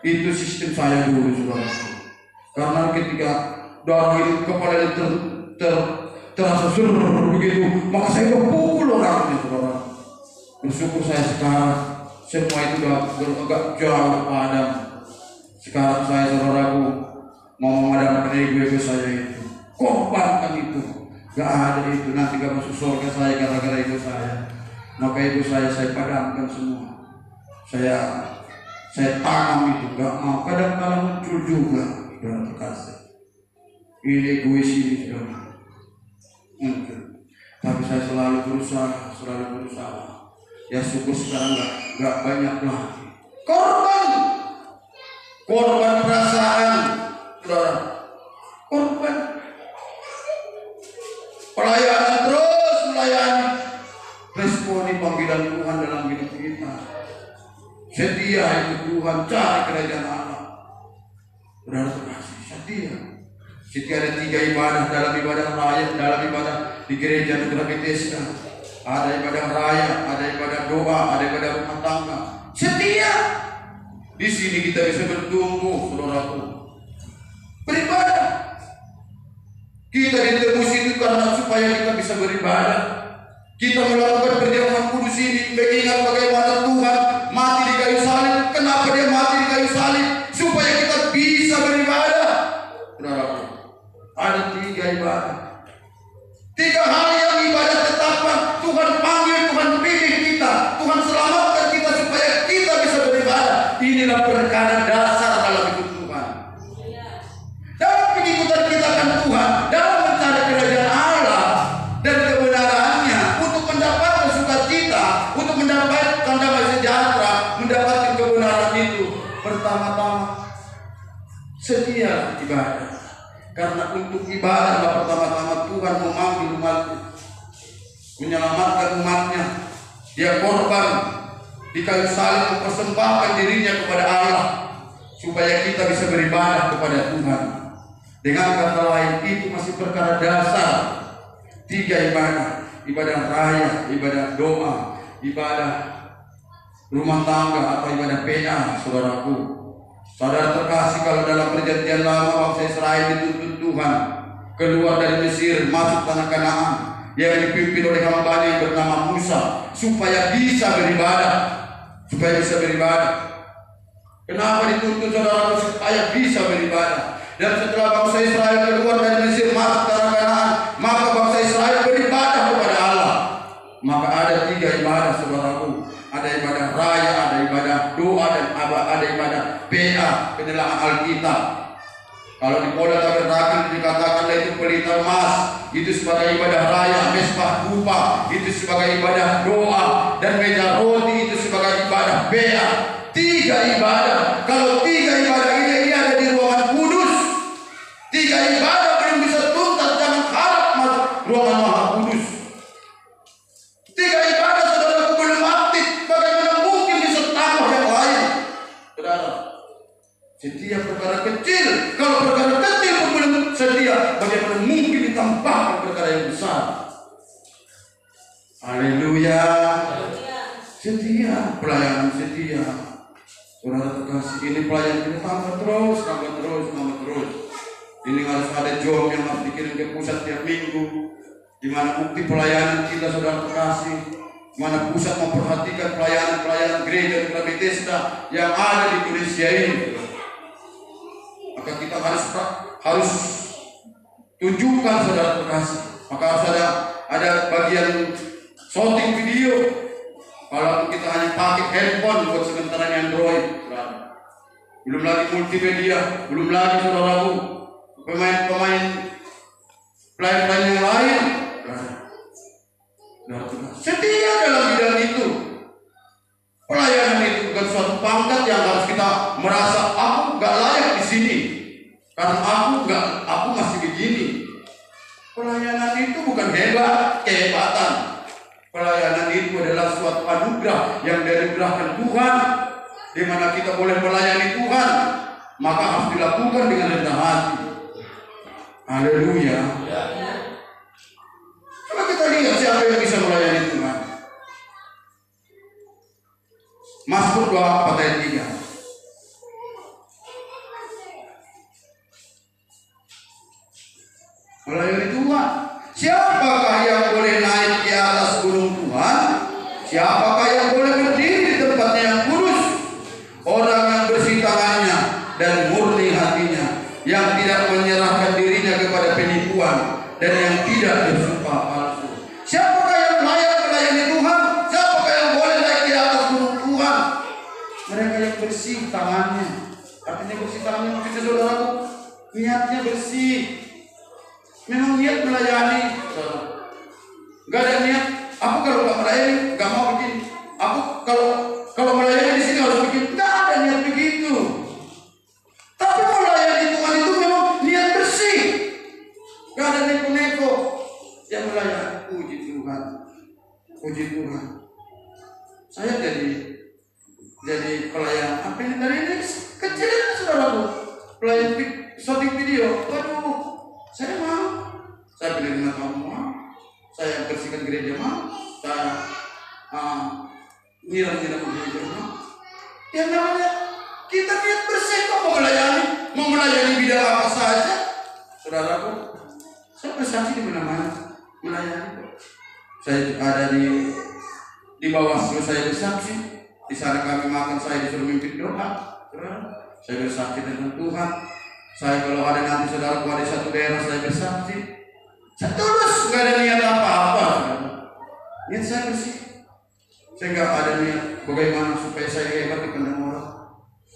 Itu sistem saya dulu saudaraku. Karena ketika darah itu kepala terasa begitu, maka saya pukul orangnya saudara. Bersyukur saya sekarang semua itu agak jauh padam. Sekarang saya saudaraku mau memadamkan ego saya itu, korbankan itu. Gak ada itu, nanti gak masuk surga saya gara-gara ego saya. Maka ego saya padamkan semua. Saya tanam itu, gak mau. Kadang-kadang muncul juga, saudara terkasih. Ini egois ini saudara. Tapi saya selalu berusaha. Ya syukur sekarang gak banyak lagi. Korban perasaan, saudara. Korban pelayanan, terus melayani. Responi panggilan Tuhan dalam hidup kita. Setia itu Tuhan, cari kerajaan Allah. Saudara terkasih, setia ada 3 ibadah, dalam ibadah raya, dalam ibadah di gereja negara Bethesda. Ada ibadah raya, ada ibadah doa, ada ibadah rumah tangga. Setia. Di sini kita bisa bertumbuh, saudaraku. Beribadah. Kita ditebus itu karena supaya kita bisa beribadah. Kita melakukan perjalanan kudus ini mengingat bagaimana Tuhan mati di kayu salib. Kenapa dia mati di kayu salib? Supaya kita bisa beribadah. Saudaraku, ada 3 ibadah. 3 hal yang ibadah tetapan. Tuhan panggil, Tuhan pilih kita, Tuhan selamatkan kita supaya kita bisa beribadah. Inilah perkara dasar dalam hidup Tuhan. Dalam pengikutan kita akan Tuhan, dalam mencari kerajaan Allah dan kebenarannya, untuk mendapatkan sukacita, untuk mendapatkan damai sejahtera, mendapatkan kebenaran itu, pertama-tama setia ibadah. Karena untuk ibadah pertama-tama Tuhan memanggil umatnya, menyelamatkan umatnya. Dia korban di kayu salib, mempersembahkan dirinya kepada Allah supaya kita bisa beribadah kepada Tuhan. Dengan kata lain, itu masih perkara dasar. 3 ibadah: ibadah raya, ibadah doa, ibadah rumah tangga atau ibadah PA, saudaraku. Saudara terkasih, kalau dalam perjanjian lama bangsa Israel dituntut Tuhan keluar dari Mesir masuk tanah Kanaan yang dipimpin oleh hambanya yang bernama Musa, supaya bisa beribadah. Kenapa dituntut saudara? Supaya bisa beribadah. Dan setelah bangsa Israel keluar dari Mesir masuk tanah Kanaan, maka bangsa Israel beribadah kepada Allah. Maka ada 3 ibadah saudaraku. Ada ibadah raya, ada ibadah doa, dan ada ibadah PA, penyelaman Alkitab. Kalau di Polda Tabernakel dikatakan itu pelita emas, itu sebagai ibadah raya. Mesbah dupa itu sebagai ibadah doa, dan meja roti itu sebagai ibadah PA. 3 ibadah. Kalau 3 ibadah ini ada di ruangan kudus, 3 ibadah belum bisa tuntas, jangan harap masuk ruangan maha kudus. 3 ibadah saudaraku belum aktif. Haleluya. Setia, pelayanan setia. Saudara terkasih, ini pelayanan kita tambah terus. Ini harus ada job yang harus dikirim ke pusat tiap minggu. Di mana bukti pelayanan kita, saudara terkasih, mana pusat memperhatikan pelayanan gereja Bethesda yang ada di Indonesia ini. Maka kita harus tunjukkan, saudara terkasih. Maka harus ada bagian shooting video. Kalau kita hanya pakai handphone buat sementara Android, belum lagi multimedia, belum lagi saudaraku pemain yang lain. Setia dalam bidang itu. Pelayanan itu bukan suatu pangkat yang harus kita merasa aku gak layak di sini karena aku masih begini. Pelayanan itu bukan kehebatan. Pelayanan itu adalah suatu anugerah yang dianugerahkan Tuhan, di mana kita boleh melayani Tuhan, maka harus dilakukan dengan rendah hati. Haleluya. Coba kita lihat siapa yang bisa melayani Tuhan. Mazmur 24 ayat 3. Melayani Tuhan. Siapakah yang boleh naik di atas gunung Tuhan? Siapakah yang boleh berdiri di tempatnya yang kudus? Orang yang bersih tangannya dan murni hatinya, yang tidak menyerahkan dirinya kepada penipuan dan yang tidak bersumpah palsu. Siapakah yang layak melayani Tuhan? Siapakah yang boleh naik di atas gunung Tuhan? Mereka yang bersih tangannya. Artinya bersih tangannya maksudnya, saudaraku, niatnya bersih. Memang niat melayani, gak ada niat. Aku kalau gak melayani, gak mau begini. Aku kalau melayani di sini harus begini. Gak ada niat begitu. Tapi melayani Tuhan itu memang niat bersih. Gak ada neko-neko yang melayani. Puji Tuhan, puji Tuhan. Saya jadi pelayan. Apa ini dari ini kecil, saudaraku. Pelayan shooting video. Waduh. Saya mau, saya pilih rumah kamu mau, saya bersihkan gereja mau, saya nyiram-nyiram gereja mau. Yang namanya kita niat bersih kok mau melayani bidang apa saja. Saudaraku, saya bersaksi di mana-mana melayani. Saya ada di bawah saya bersaksi. Di sana kami makan, saya disuruh mimpin doa. Saya bersaksi dengan Tuhan. Saya kalau ada nanti saudara ada satu daerah, saya bersaksi. Saya tulus, nggak ada niat apa-apa. Niat saya bersih. Saya nggak ada niat bagaimana supaya saya hebat dipandang orang.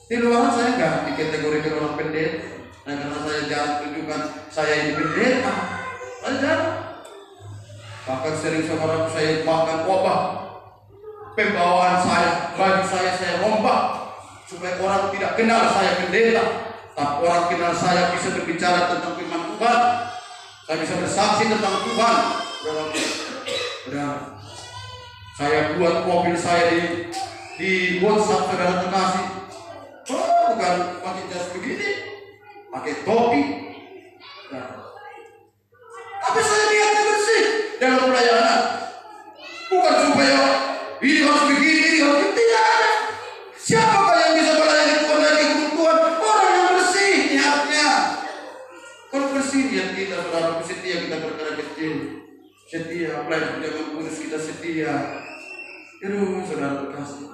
Di luar saya nggak dikategorikan orang pendeta. Nah, karena saya jarang tunjukkan saya ini pendeta. Saya jarang. Bahkan sering saudara saya makan wabah. Pembawaan saya, baju saya rombak supaya orang tidak kenal saya pendeta. Tapi orang kenal saya bisa berbicara tentang firman Tuhan. Saya bisa bersaksi tentang Tuhan. Saya buat mobil saya di WhatsApp, saudara terkasih. Oh, bukan pakai jas begini, pakai topi. Tapi saya niatnya bersih dalam pelayanan. Bukan supaya ini harus begini, ini harus begini. Tidak ada. Siapakah yang bisa melayani Tuhan lagi untuk Tuhan? Orang yang bersih niatnya. Kalau bersih niat kita, saudara, setia kita perkara kecil. Setia, pelayan zaman kudus kita setia. Aduh, saudara terkasih.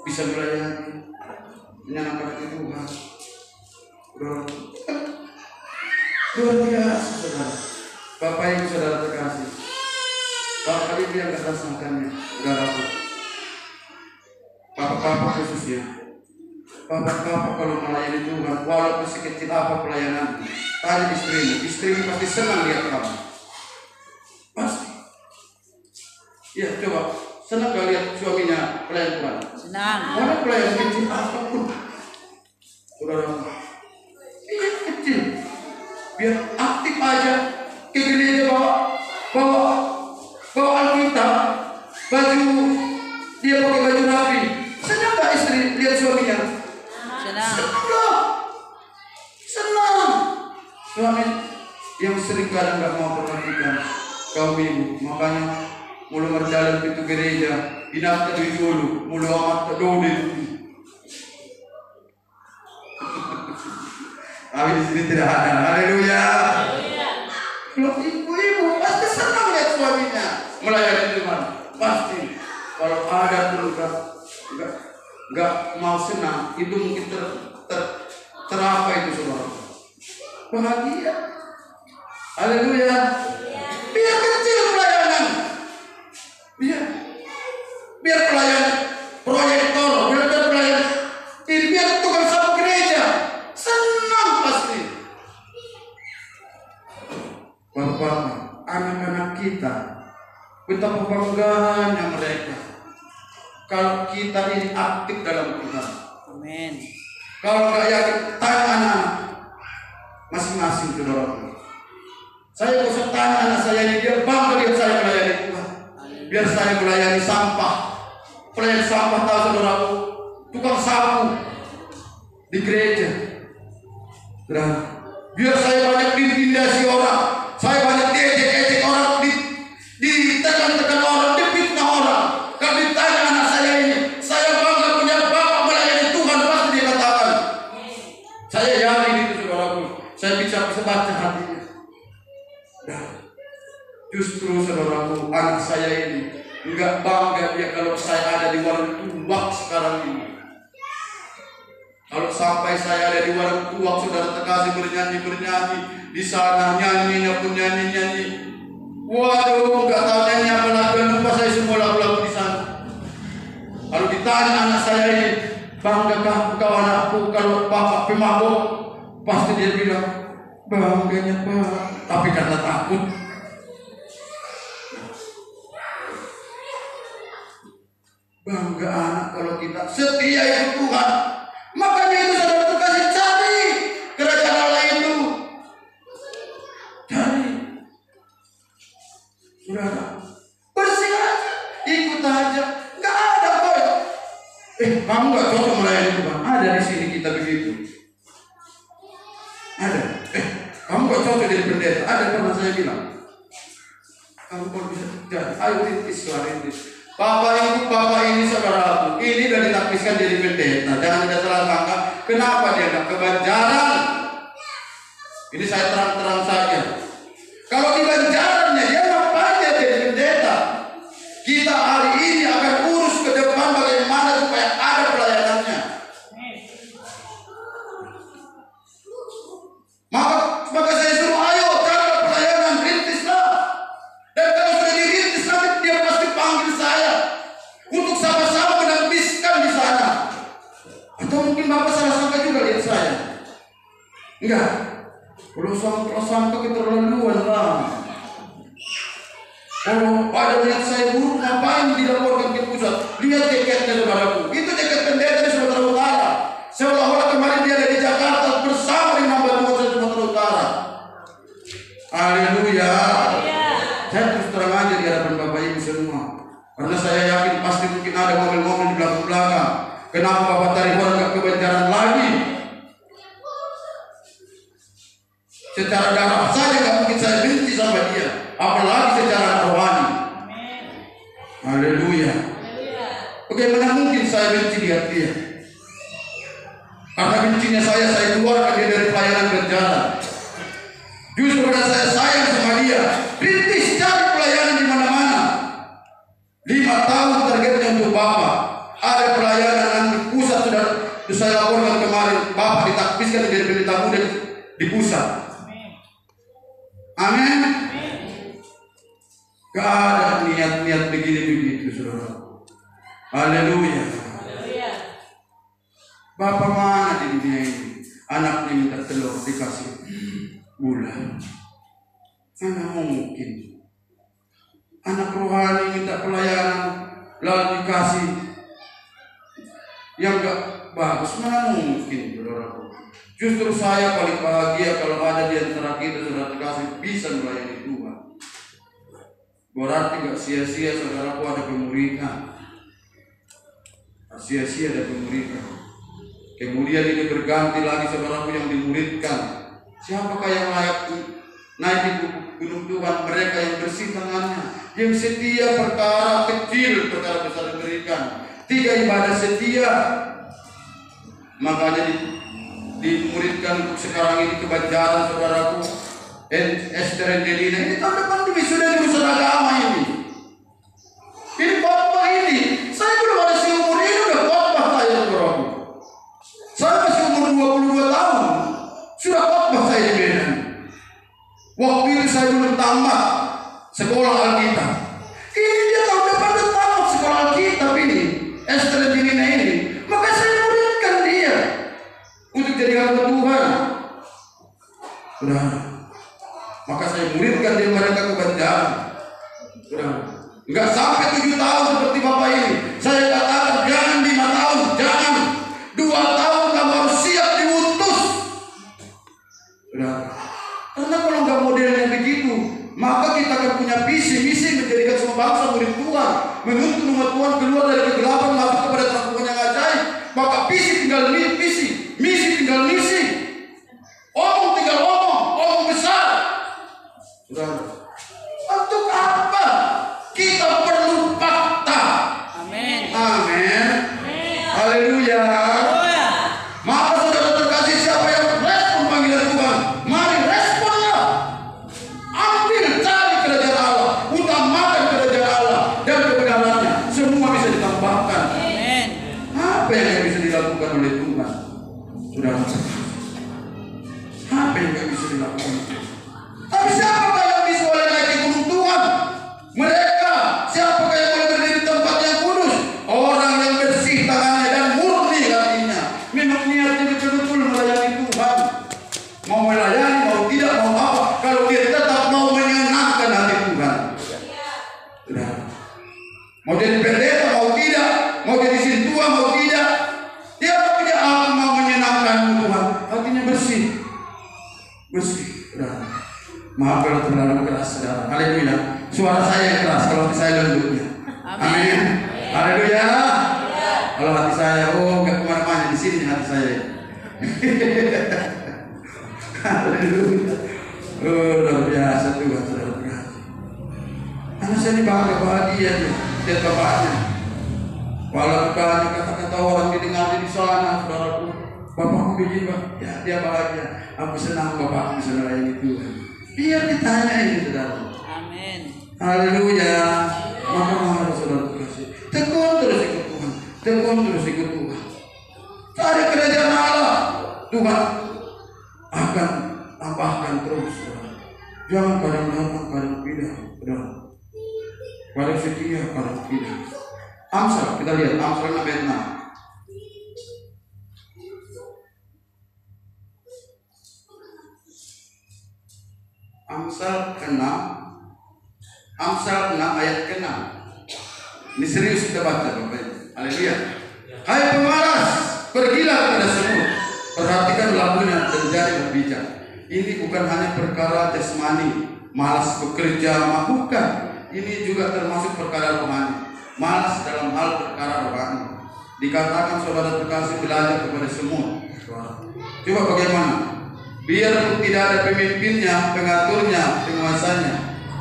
Bisa melayani, menyenangkan hati Tuhan. Luar biasa, saudara. Bapak Ibu saudara terkasih. Bapak Ibu yang gak rasakannya, saudaraku. Bapak-bapak khususnya, bapak-bapak kalau melayani Tuhan, walaupun sekecil apa pelayanan, tanya istrimu pasti senang lihat kamu. Pasti. Ya coba, senang gak lihat suaminya pelayan Tuhan? Senang. Mana pelayan kecil apapun, saudara. Ini kecil, biar aktif aja ke gereja bawa Alkitab, baju dia pakai baju rapi. Senang gak istri lihat suaminya? Senang. Senang. Suami yang sering kadang gak mau perhatikan, kaum ibu. Makanya mulu berjalan pintu gereja, inap tadi dulu, mulu amat dulu. Tapi di sini tidak ada. Haleluya. Kalau ibu-ibu pasti senang lihat suaminya melayani Tuhan. Pasti. Kalau ada pun enggak mau senang, itu mungkin terapa itu saudara. Bahagia. Haleluya. Biar kecil pelayanan. Biar pelayan proyektor, biar pelayan ini, biar tukang sapu gereja. Senang pasti. Bapak, anak-anak kita, betapa bangganya mereka kalau kita ini aktif dalam Tuhan. Amin. Kalau nggak yakin, tanya anak masing-masing saudara. Saya usah tanya anak saya ini, dia bangga lihat saya melayani Tuhan. Biar saya melayani sampah, pelayan sampah tahu saudaraku, tukang sapu di gereja. Biar saya banyak diintimidasi orang, saya banyak diejek-ejek orang, ditekan-tekan orang, difitnah orang. Kalau ditanya anak saya ini, saya bangga punya bapak melayani Tuhan, pasti dia katakan. Saya yakin itu saudaraku, saya bisa baca hatinya. Justru saudaraku, anak saya ini enggak bangga dia kalau saya ada di warung tuak sekarang ini. Kalau sampai saya ada di warung tuak, saudara terkasih bernyanyi di sana, nyanyinya pun nyanyi. Waduh, enggak tahu nyanyi apa lagu, lupa saya semua lagu-lagu di sana. Kalau ditanya anak saya ini, banggakah kau anakku kalau bapak pemabuk? Pasti dia bilang, bangganya Pak, tapi karena takut. Bangga anak kalau kita setia itu Tuhan. Makanya itu saudara terkasih, cari kerajaan Allah itu. Cari. Saudara, bersih aja, ikut aja. Gak ada kok. Kamu gak cocok melayani Tuhan. Ada di sini kita begitu. Ada. Kamu gak cocok jadi pendeta. Ada pernah saya bilang. Kamu kalau bisa jadi, ayo rintis lah rintis. Bapak ini saudaraku, ini sudah ditakpiskan jadi pendeta. Jangan ada salah sangka. Kenapa dia tidak kebanjaran? Ini saya terang-terang saja. Kalau di banjarannya dia ngapain dia jadi pendeta? Kita hari ini akan urus ke depan bagaimana supaya ada pelayanannya. Maka saya suruh ayo cari pelayanan, rintislah. Dan kalau sudah dirintis nanti dia pasti panggil saya untuk sama-sama menambiskan di sana. Atau mungkin Bapak salah sangka juga lihat saya. Enggak. Kalau sangka keterlaluan lah. Kalau pada lihat saya buruk, ngapain dilaporkan ke pusat? Lihat jaketnya saudaraku. Itu jaket pendeta di Sumatera Utara. Seolah-olah kemarin dia ada di Jakarta bersama dengan Bapak Sumatera Utara. Haleluya. Saya terus terang aja di hadapan Bapak Ibu semua. Karena saya yakin pasti mungkin ada mobil-mobil di belakang-belakang. Kenapa Bapak tarik orang gak kebanjaran lagi? Secara darah saja gak mungkin saya benci sama dia. Apalagi secara rohani. Haleluya. Bagaimana mungkin saya benci dia? Karena bencinya saya keluarkan dia dari pelayanan berjalan. Justru karena saya sayang sama dia, rintis cari pelayanan di mana-mana. 5 tahun targetnya untuk Bapak. Ada pelayanan di pusat sudah saya laporkan kemarin. Bapak ditakpiskan menjadi pendeta muda di pusat. Amin. Gak ada niat-niat begini-begitu, saudara. Haleluya. Bapak mana di dunia ini? Anaknya minta telur dikasih gula. Mana mungkin? Anak rohani minta pelayanan lalu dikasih yang gak bagus. Mana mungkin, saudara? Justru saya paling bahagia kalau ada di antara kita saudara dikasih bisa melayani Tuhan. Berarti gak sia-sia saudaraku ada pemuridan. Sia-sia ada pemuridan. Kemudian ini berganti lagi saudaraku yang dimuridkan. Siapakah yang layak naik di gunung Tuhan? Mereka mereka yang bersih tangannya, yang setia perkara kecil, perkara besar diberikan. 3 ibadah setia. Makanya dimuridkan untuk sekarang ini kebajaran saudaraku. Esther Angelina ini tahun depan sudah jurusan agama ini. Ini khotbah ini, saya belum ada seumur ini udah khotbah saya saudaraku. Saya masih umur 22 tahun, sudah khotbah saya di Medan. Waktu itu saya belum tamat sekolah Alkitab. Ini dia tahun depan udah tamat sekolah Alkitab ini, Esther Angelina ini. Maka saya muridkan dia untuk jadi hamba Tuhan. Sudah. Maka saya muridkan dia mereka kebajaran. Sudah. Enggak sampai 7 tahun seperti Bapak ini. Saya katakan jangan 5 tahun, jangan 2 tahun kamu harus siap diutus. Sudah. Karena kalau enggak modelnya begitu, maka kita akan punya misi menjadikan semua bangsa murid Tuhan, menuntun umat Tuhan keluar dari kegelapan masuk kepada terang Tuhan yang ajaib. Maka misi tinggal misi. Omong tinggal omong besar. Sudah. Untuk apa? Kita perlu fakta. Amin. Haleluya. Maka saudara terkasih, siapa yang respon panggilan Tuhan, mari responlah. Ambil, cari kerajaan Allah, utamakan kerajaan Allah dan kebenarannya. Semua bisa ditambahkan. Amin. Apa yang bisa dilakukan oleh Tuhan? Sudah. Apa yang bisa dilakukan? Tapi siapakah yang bisa boleh naik di gunung Tuhan? Mereka. Siapakah yang boleh berdiri di tempat yang kudus? Orang yang bersih tangannya dan murni hatinya. Memang niatnya betul-betul melayani Tuhan. Mau melayani, mau tidak, mau apa. Kalau dia tetap mau menyenangkan hati Tuhan. Sudah. Mau jadi pendeta, mau tidak. Mau jadi sintua, mau tidak. Dia tidak akan mau menyenangkan Tuhan. Hatinya bersih. Sudah. Maaf kalau terlalu keras, saudara. Haleluya. Suara saya yang keras, kalau hati saya lembutnya. Amin. Haleluya. Kalau hati saya, nggak kemana-mana, di sini hati saya. Haleluya. Luar biasa Tuhan, saudara. Anak saya ini bahagia lihat bapaknya. Walau banyak kata-kata orang didengar di sana, saudaraku. Bapakku begini, Pak. Ya, dia bahagia. Aku senang bapakku bisa melayani Tuhan. Biar ditanya ini, saudara. Amin. Haleluya. Maka saudara kasih. Tekun terus ikut Tuhan. Cari kerajaan Allah. Tuhan akan tambahkan terus, saudara. Jangan kadang datang, kadang tidak, saudara. Kadang setia, kadang tidak. Amsal, kita lihat Amsal 6 ayat 6. Amsal 6 ayat ke-6. Ini serius kita baca, Bapak Ibu. Haleluya. Hai pemalas, pergilah kepada semut, perhatikan lakunya dan jadi berbijak. Ini bukan hanya perkara jasmani, malas bekerja, bukan. Ini juga termasuk perkara rohani, malas dalam hal perkara rohani. Dikatakan saudara terkasih belajar kepada semut. Coba bagaimana? Biarpun tidak ada pemimpinnya, pengaturnya, penguasanya,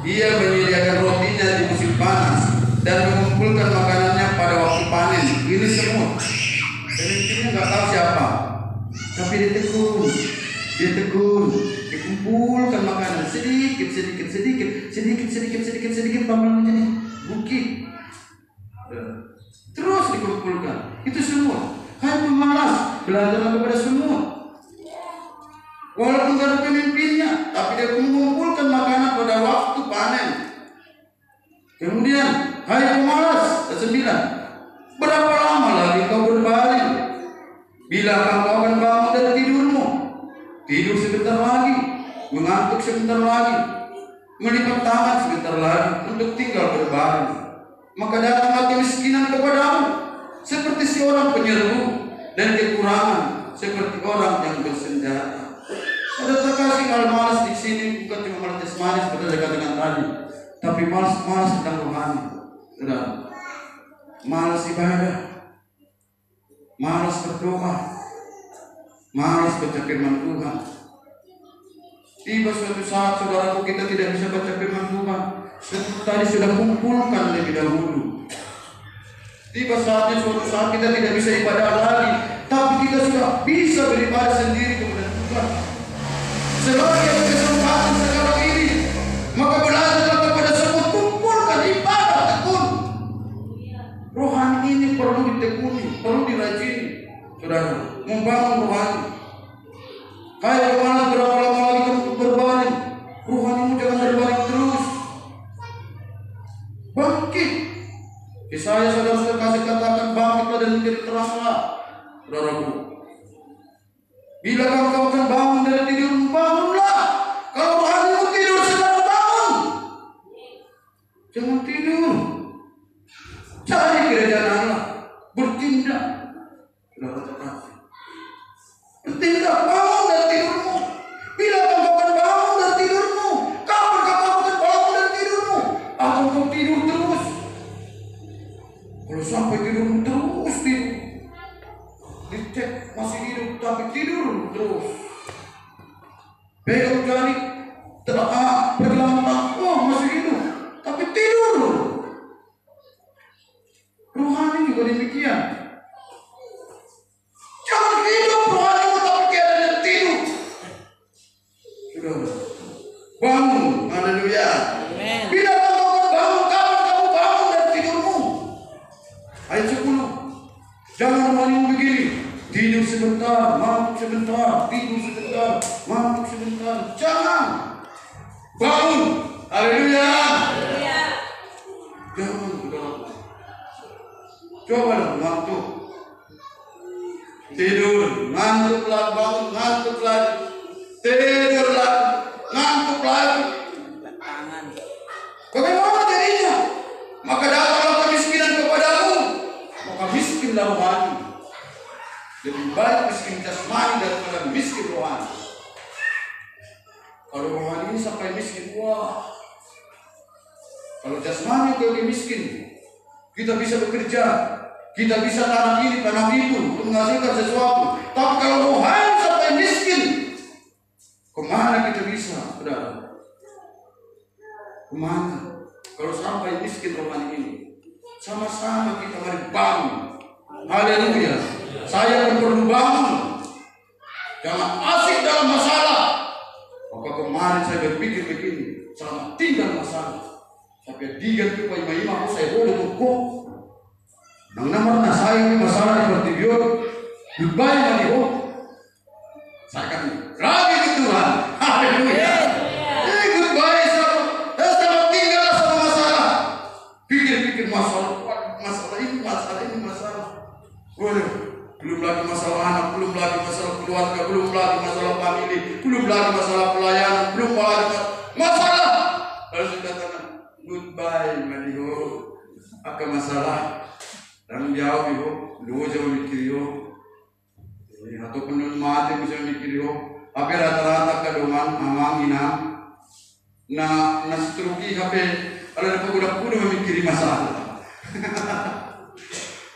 ia menyediakan rotinya di musim panas dan mengumpulkan makanannya pada waktu panen. Ini semut. Pemimpinnya nggak tahu siapa, tapi dia tekun, dikumpulkan makanan sedikit, paman menjadi bukit. Terus dikumpulkan. Itu semut. Hai pemalas, belajarlah kepada semut. Walaupun tidak ada pemimpinnya, tapi dia mengumpulkan makanan pada waktu panen. Kemudian, hai pemalas, ke-9, berapa lama lagi kau berbaring? Bila kau akan bangun dari tidurmu? Tidur sebentar lagi, mengantuk sebentar lagi, melipat tangan sebentar lagi untuk tinggal berbaring. Maka datanglah kemiskinan kepadamu, seperti si orang penyerbu, dan kekurangan seperti orang yang bersenjata. Ada terkasih kalau malas di sini bukan cuma malas jasmani seperti dekat dengan tadi, tapi malas tentang rohani. Sudah, malas ibadah, malas berdoa, malas baca firman Tuhan. Tiba suatu saat saudaraku kita tidak bisa baca firman Tuhan. Tadi sudah kumpulkan lebih dahulu. Tiba saatnya suatu saat kita tidak bisa ibadah lagi, tapi kita sudah bisa beribadah sendiri kepada Tuhan. Selagi ada kesempatan sekarang ini, maka belajarlah kepada semua, kumpulkan ibadah tekun. Rohani ini perlu ditekuni, perlu dirajini, saudara, membangun rohani. Kayak kemana berapa lama lagi kamu berbaring, rohanimu jangan berbaring terus. Bangkit. Saya saudara kasih katakan bangkitlah dan menjadi teranglah, saudaraku. Bila kau akan bangun dari tidur, bangunlah. Kalau rohanimu tidur, saudara bangun. Jangan tidur. Cari kerajaan Allah, bertindak. Saudara terkasih, bertindak, bangun dari tidurmu. Bila kau akan bangun dari tidurmu, kapan kau akan bangun dari tidurmu? Atau kau tidur terus? Kalau sampai tidur terus dicek masih hidup tapi tidur terus. Pegang jari bergelantungan, oh masih hidup tapi tidur. Rohani juga demikian. Jangan hidup rohani tapi keadaan tidur. Sudah bangun, haleluya. Bila kamu bangun, kapan kamu bangun dari tidurmu? Ayat 10. Jangan rohanimu begini, tidur sebentar, mabuk sebentar, tidur sebentar, mabuk sebentar. Jangan. Bangun. Haleluya. Jangan, saudara. Cobalah ngantuk. Tidur, ngantuk lagi, bangun, ngantuk lagi. Tidur lagi, ngantuk lagi. Bagaimana jadinya? Maka datanglah kemiskinan kepadamu, maka miskinlah rohani. Lebih baik miskin jasmani daripada miskin rohani. Kalau rohani ini sampai miskin, wah. Kalau jasmani kita miskin, kita bisa bekerja, kita bisa tanam ini, tanam itu, untuk menghasilkan sesuatu. Tapi kalau rohani sampai miskin, kemana kita bisa, saudara? Kemana? Kalau sampai miskin rohani ini, sama-sama kita mari bangun. Haleluya. Saya perlu bangun. Jangan asik dalam masalah. Maka kemarin saya berpikir begini, selama tinggal masalah, sampai digan tu pai mai aku saya boleh kok. Nang namar na saya ni masalah seperti dia, goodbye mari ho. Saya kan lagi di Tuhan. Haleluya. Goodbye sama tinggal sama masalah. Pikir-pikir masalah ini masalah. Waduh, belum lagi masalah anak, belum lagi masalah keluarga, belum lagi masalah famili, belum lagi masalah pelayanan, belum lagi masalah. Lalu sudah katakan goodbye Mario. Akan masalah dan jauh ibu, dua jauh mikir yo. Atau penun mati bisa mikir yo. Apa rata-rata kadungan amang inam. Na struki HP ada peguda-peguda memikiri masalah.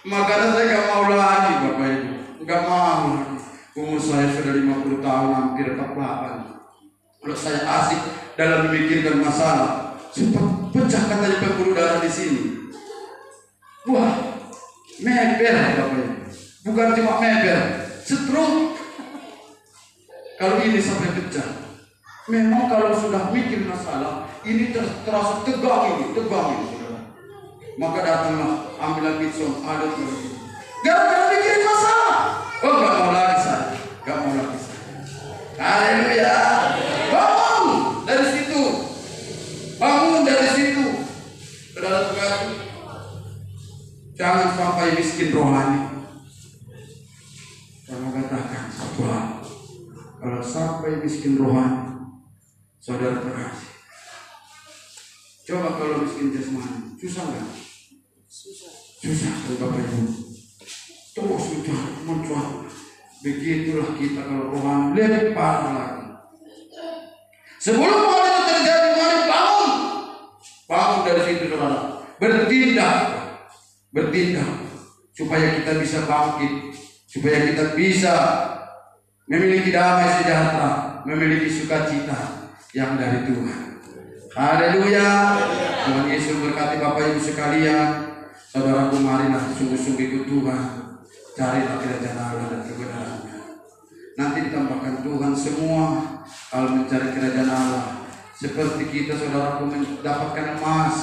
Makanya saya gak mau lagi Bapak Ibu, gak mau lagi. Umur saya sudah 50 tahun, hampir 48. Kalau saya asik dalam memikirkan masalah, sempat pecah katanya pembuluh darah di sini. Wah, meber Bapak Ibu, bukan cuma meber, stroke. Kalau ini sampai pecah, memang kalau sudah mikir masalah, ini terasa tegang ini. Maka datanglah ambil Gibson, ada lagi. Gara-gara mikirin masalah. Oh, gak mau lagi saya. Haleluya. Bangun dari situ. Saudara terkasih, jangan sampai miskin rohani. Saya katakan, kalau sampai miskin rohani, saudara terkasih, coba kalau miskin jasmani, susah nggak? Susah Bapak Ibu. Terus sudah mencuat. Begitulah kita kalau rohani lebih parah lagi. Sebelum hal itu terjadi, mari bangun dari situ saudara. Bertindak supaya kita bisa bangkit, supaya kita bisa memiliki damai sejahtera, memiliki sukacita yang dari Tuhan. Haleluya. Tuhan Yesus berkati Bapak Ibu sekalian. Saudaraku, marilah sungguh-sungguh ikut Tuhan. Carilah kerajaan Allah dan kebenarannya. Nanti ditambahkan Tuhan semua kalau mencari kerajaan Allah. Seperti kita, saudaraku, mendapatkan emas,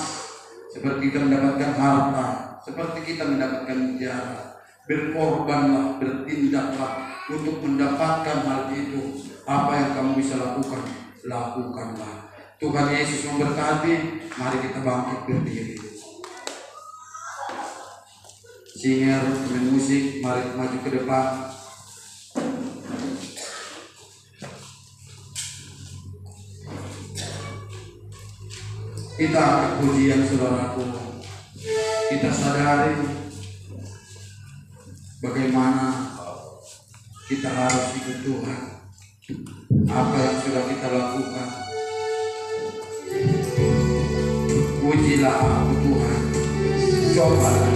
seperti kita mendapatkan harta, seperti kita mendapatkan mutiara. Berkorbanlah, bertindaklah untuk mendapatkan hal itu. Apa yang kamu bisa lakukan, lakukanlah. Tuhan Yesus memberkati. Mari kita bangkit berdiri. Singer, pemain musik, mari maju ke depan. Kita angkat pujian, saudaraku. Kita sadari bagaimana kita harus ikut Tuhan. Apa yang sudah kita lakukan. Pujilah aku Tuhan. Cobalah.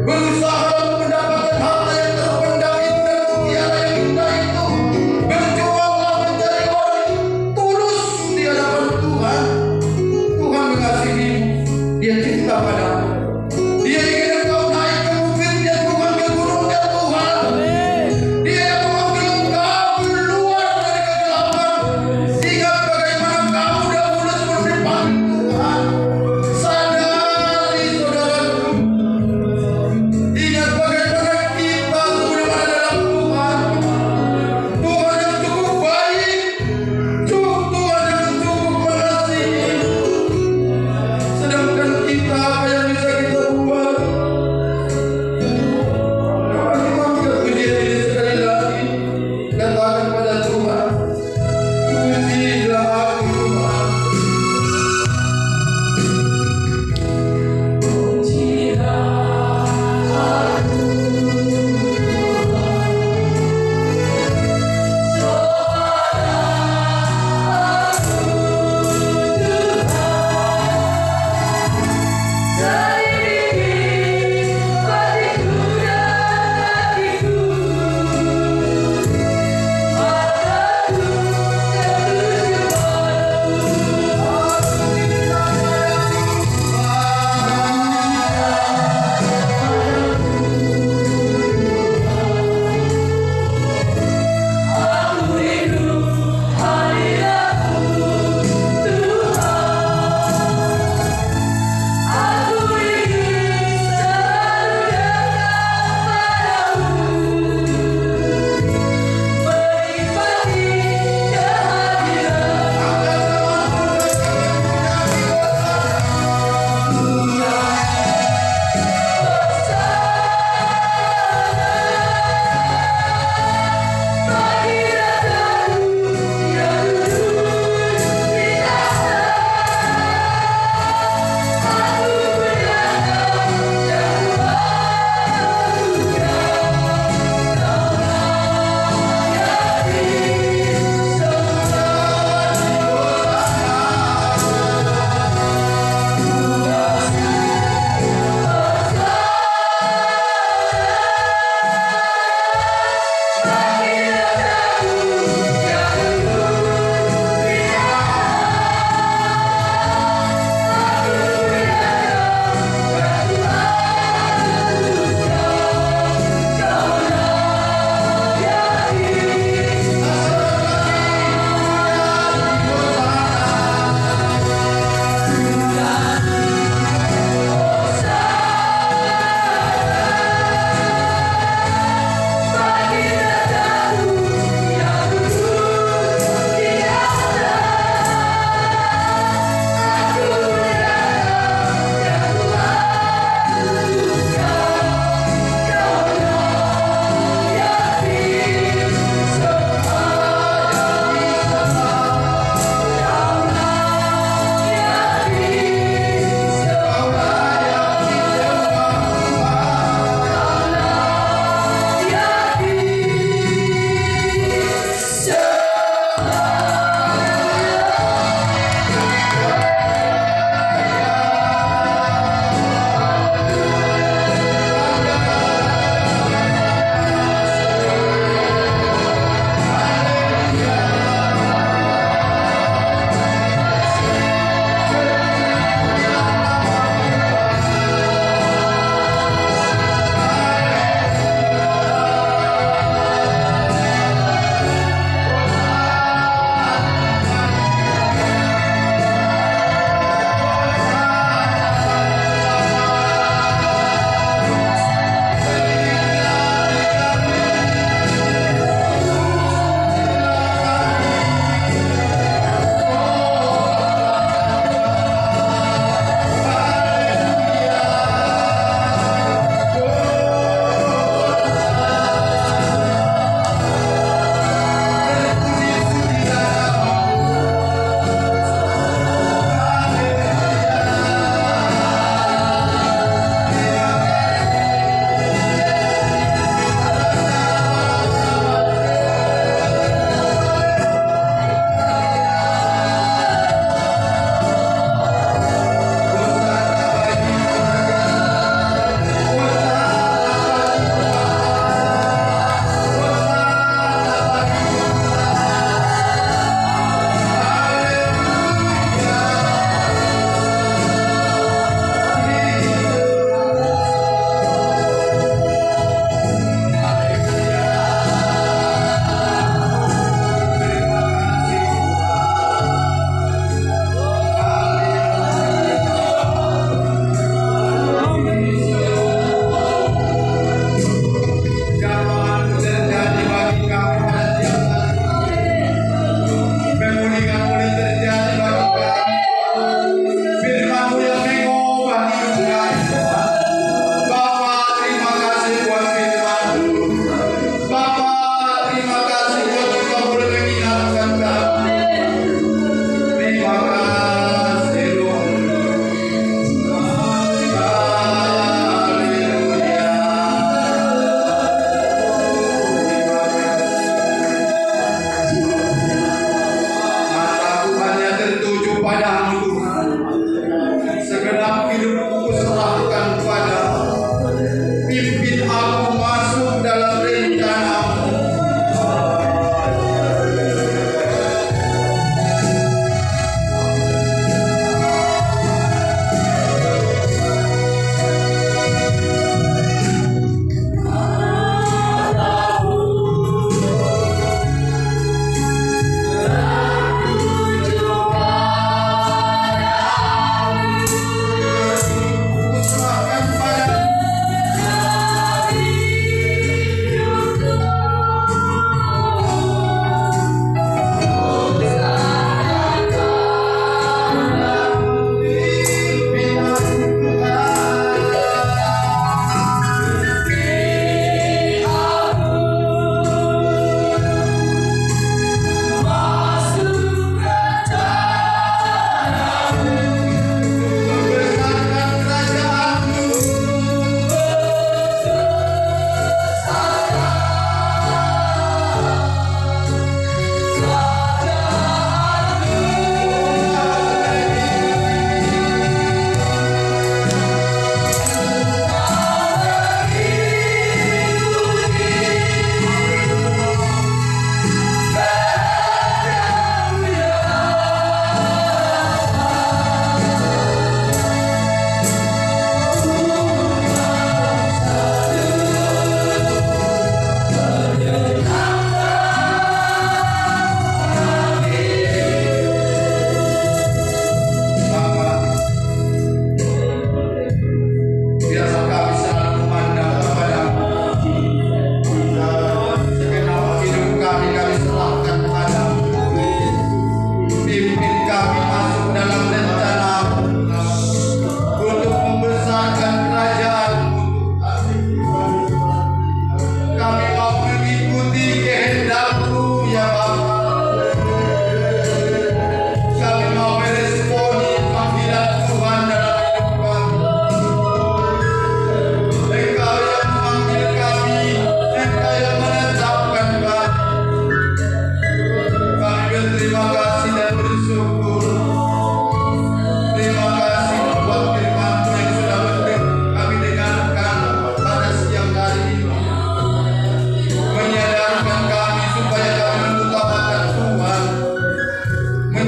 Berusaha untuk mendapatkan harta yang terpendam itu dan mutiara yang indah itu.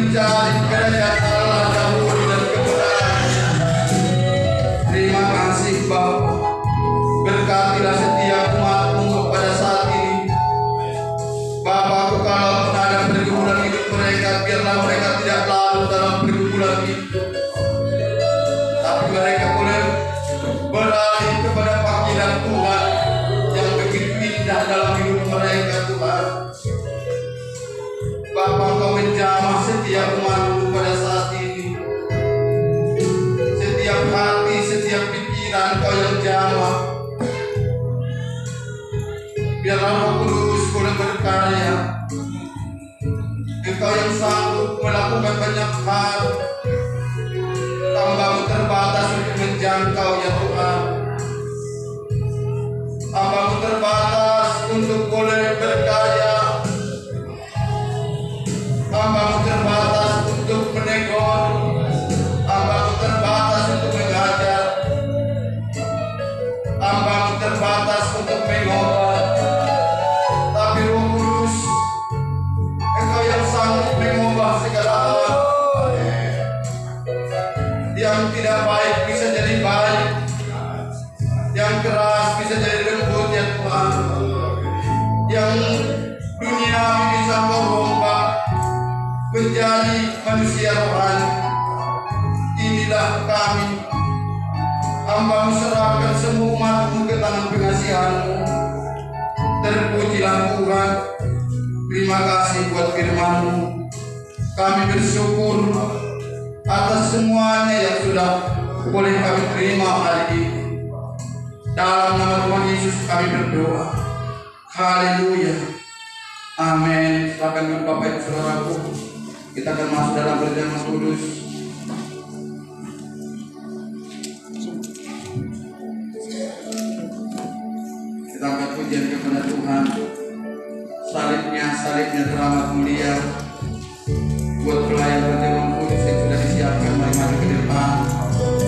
mencari kerajaan Allah dahulu dan kebenarannya. Terima kasih Bapa. Berkatilah setiap umat-Mu pada saat ini. Bapa, kalau ada pergumulan hidup mereka, biarlah mereka tidak larut dalam pergumulan itu, tapi mereka boleh beralih kepada panggilan Tuhan yang begitu indah dalam hidup mereka, Tuhan. Bapa, Engkau menjamah setiap umat-Mu pada saat ini. Setiap hati, setiap pikiran Engkau yang jamah. Biarlah Roh Kudus boleh berkarya. Engkau yang sanggup melakukan banyak hal. Hamba-Mu terbatas untuk menjangkau ya Tuhan. Hamba-Mu terbatas untuk boleh berkarya. Hamba-Mu terbatas untuk menegur. Hamba-Mu terbatas untuk mengajar. Hamba-Mu terbatas untuk mengobat. Tapi Roh Kudus, Engkau yang sanggup mengubah segala hal. Yang tidak baik bisa jadi baik, yang keras bisa jadi lembut ya Tuhan. Yang dunia bisa Engkau rombak menjadi manusia rohani. Inilah kami, hamba-Mu serahkan semua umat-Mu ke tangan pengasihan-Mu. Terpujilah Tuhan. Terima kasih buat firman-Mu. Kami bersyukur atas semuanya yang sudah boleh kami terima hari ini. Dalam nama Tuhan Yesus kami berdoa. Haleluya. Amin. Silakan Bapak Ibu Saudaraku, kita akan masuk dalam perjamuan kudus. Kita angkat pujian kepada Tuhan. Salibnya teramat mulia. Buat pelayan perjamuan kudus yang sudah disiapkan, mari ke depan. Oh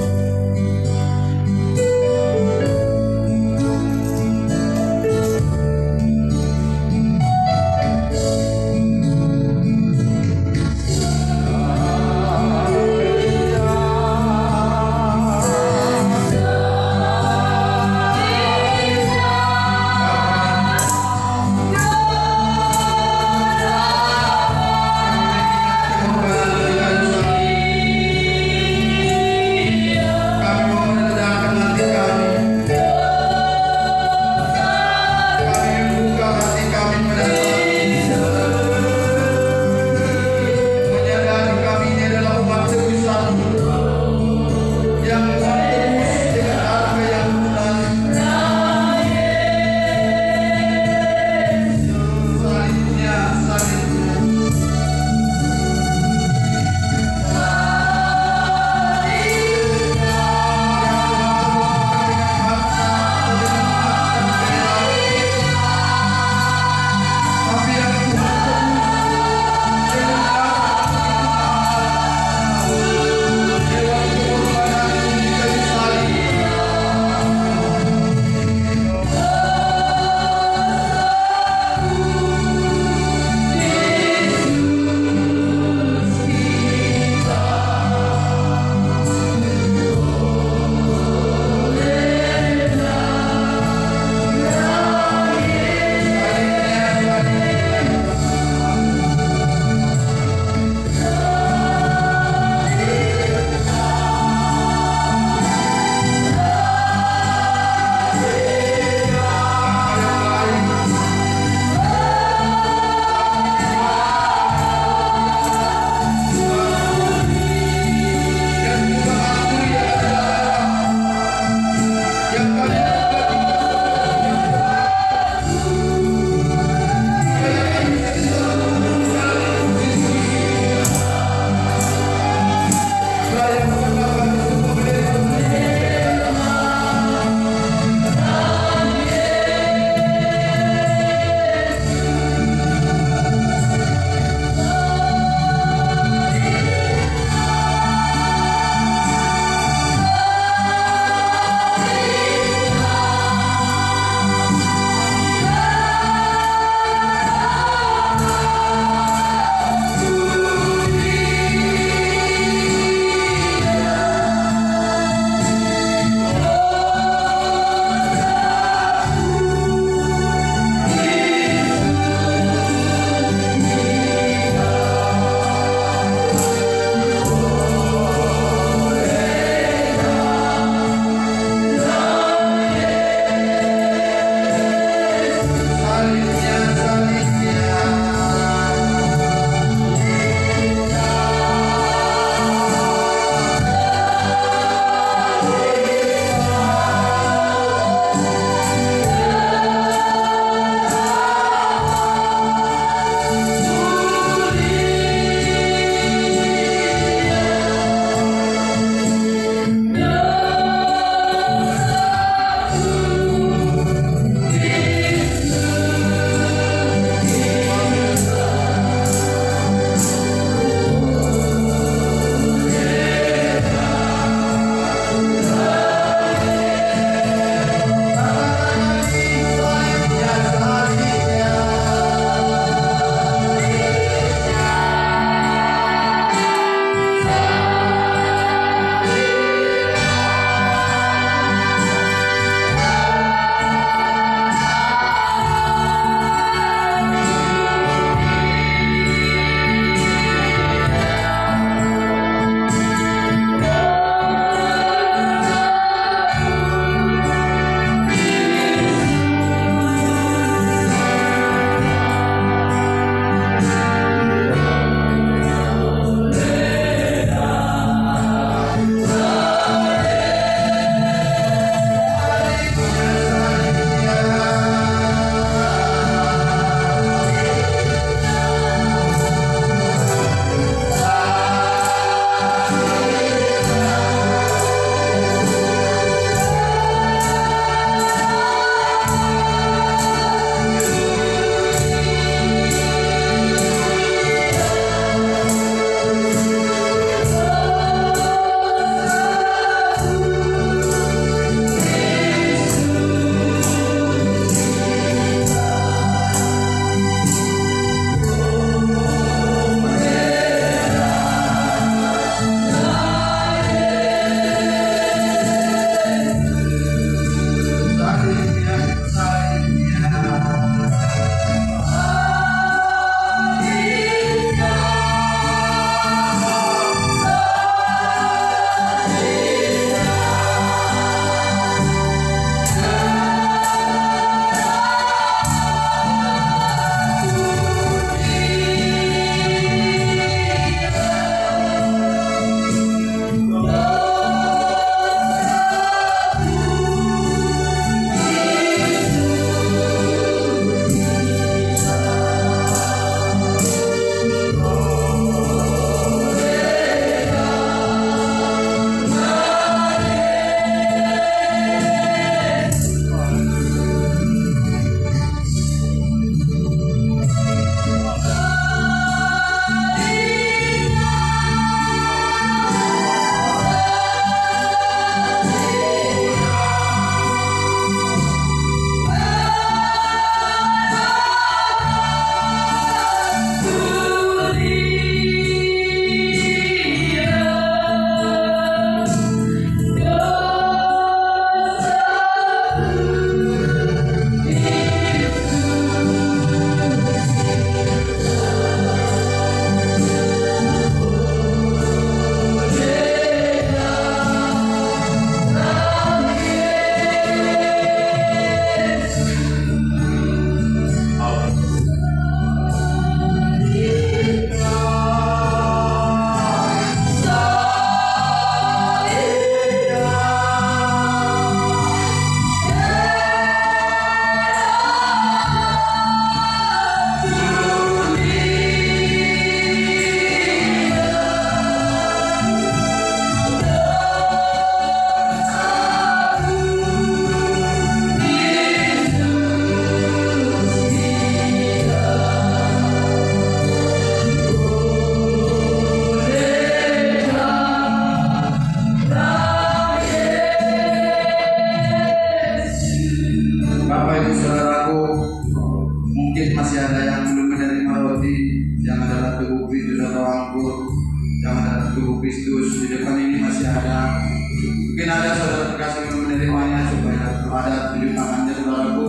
tubuh Kristus. Di depan ini masih ada, mungkin ada saudara terkasih yang menerimanya, supaya ada tunjuk tangannya saudaraku,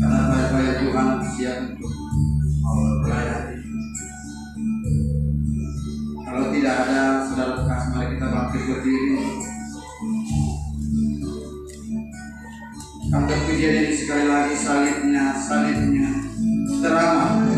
karena baik-baik Tuhan siap untuk melayani. Kalau tidak ada saudara terkasih, mari kita bangkit berdiri. Angkat pujian ini sekali lagi, salibnya teramat.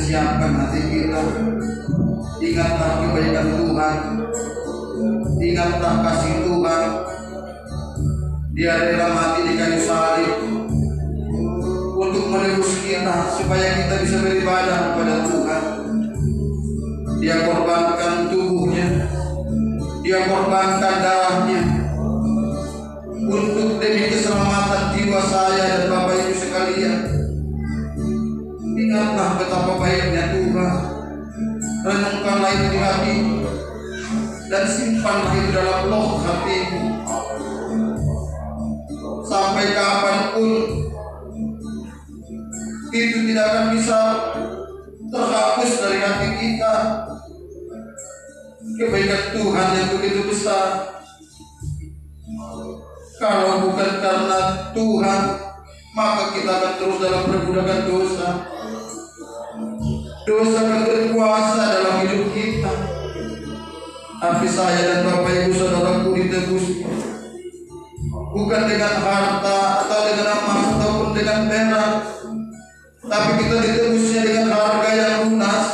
Siapkan hati kita, ingatlah kebaikan Tuhan, ingatlah kasih Tuhan. Dia rela mati di kayu salib untuk menebus kita, supaya kita bisa beribadah kepada Tuhan. Dia korbankan tubuhnya, dia korbankan darahnya untuk demi keselamatan jiwa saya dan Bapak Ibu sekalian. Ingatlah betapa baiknya Tuhan. Renungkanlah itu di hati dan simpanlah itu dalam loh hatimu. Sampai kapanpun itu tidak akan bisa terhapus dari hati kita. Kebaikan Tuhan yang begitu besar. Kalau bukan karena Tuhan, maka kita akan terus dalam perbudakan dosa. Dosa akan berkuasa dalam hidup kita. Tapi saya dan Bapak Ibu saudaraku ditebus bukan dengan harta atau dengan emas ataupun dengan perak, tapi kita ditebusnya dengan harga yang lunas,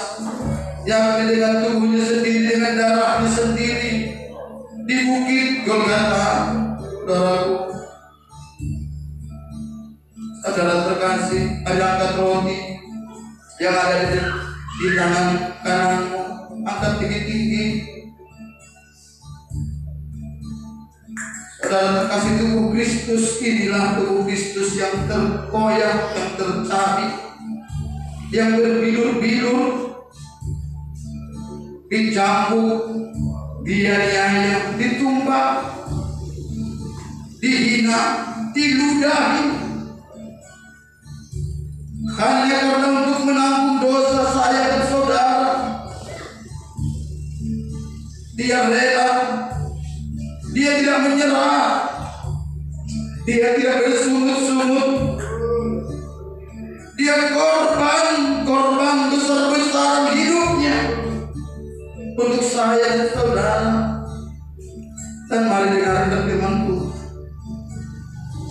yakni dengan tubuhnya sendiri, dengan darahnya sendiri di bukit Golgota. Saudaraku, saudara terkasih, ada angkat roti yang ada di tangan kananmu, angkat tinggi-tinggi. Saudara terkasih, tubuh Kristus inilah tubuh Kristus yang terkoyak, yang tercabik, yang berbilur-bilur, dicambuk, dianiaya, ditumbak, dihina, diludahi, hanya karena untuk menanggung dosa saya dan saudara. Dia rela, dia tidak menyerah, dia tidak bersungut-sungut, dia korban besar-besaran hidupnya untuk saya dan saudara. Dan mari dengarkan firman-Ku.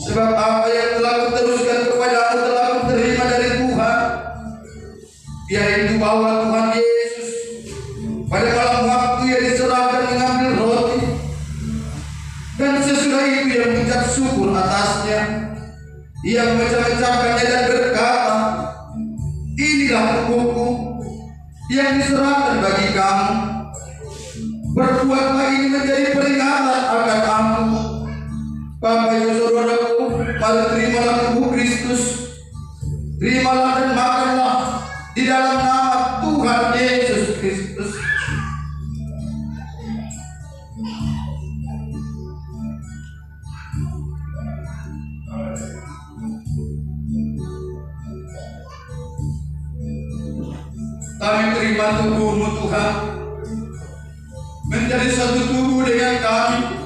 Sebab apa yang telah kuteruskan kepadamu telah kuterima dari Tuhan, yaitu bahwa Tuhan Yesus pada malam waktu yang diserahkan mengambil roti, dan sesudah itu ia mengucap syukur atasnya, ia memecah-mecahkannya dan berkata, inilah tubuhku yang diserahkan bagi kamu. Berbuatlah ini menjadi peringatan akan aku. Bapak Ibu saudaraku, mari terimalah tubuh Kristus, terimalah dan makanlah di dalam nama Tuhan Yesus Kristus. Kami terima tubuh-Mu Tuhan, menjadi satu tubuh dengan kami.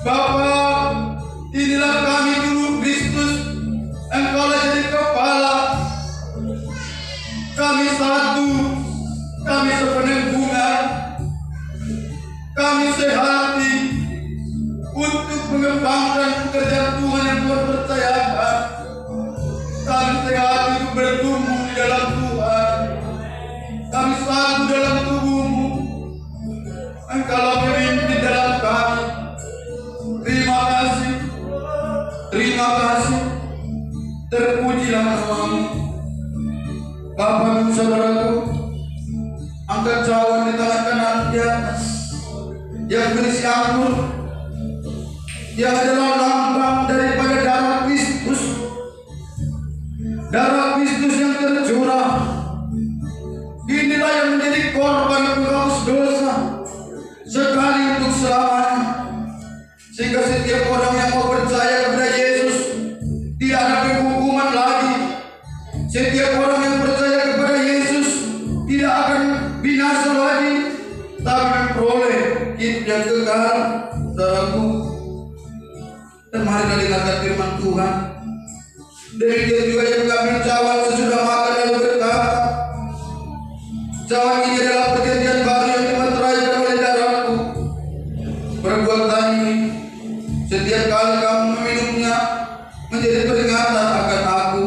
Bapa, inilah kami tubuh Kristus, Engkaulah jadi kepala. Kami satu, kami sepeninggungan, kami sehati Engkaulah pemimpin dalam kami. Terima kasih. Terima kasih. Terpujilah namamu. Bapak dan saudaraku, angkat cawan di tangan kanan di atas yang berisi anggur, yang adalah lambang daripada darah Kristus. Darah Kristus yang tercurah. Inilah yang menjadi korban penghapus dosa sekali untuk selamanya. Sehingga setiap orang yang mau percaya kepada Yesus tidak ada penghukuman lagi. Setiap orang yang percaya kepada Yesus tidak akan binasa lagi, tapi memperoleh hidup yang kekal. Saudaraku, dan mari kita dengarkan firman Tuhan. Demikian juga yang mengambil cawan sesudah makan lalu berkata, cawan ini adalah perjanjian baru yang dimeteraikan oleh darahku. Perbuatan ini setiap kali kamu meminumnya menjadi peringatan akan aku.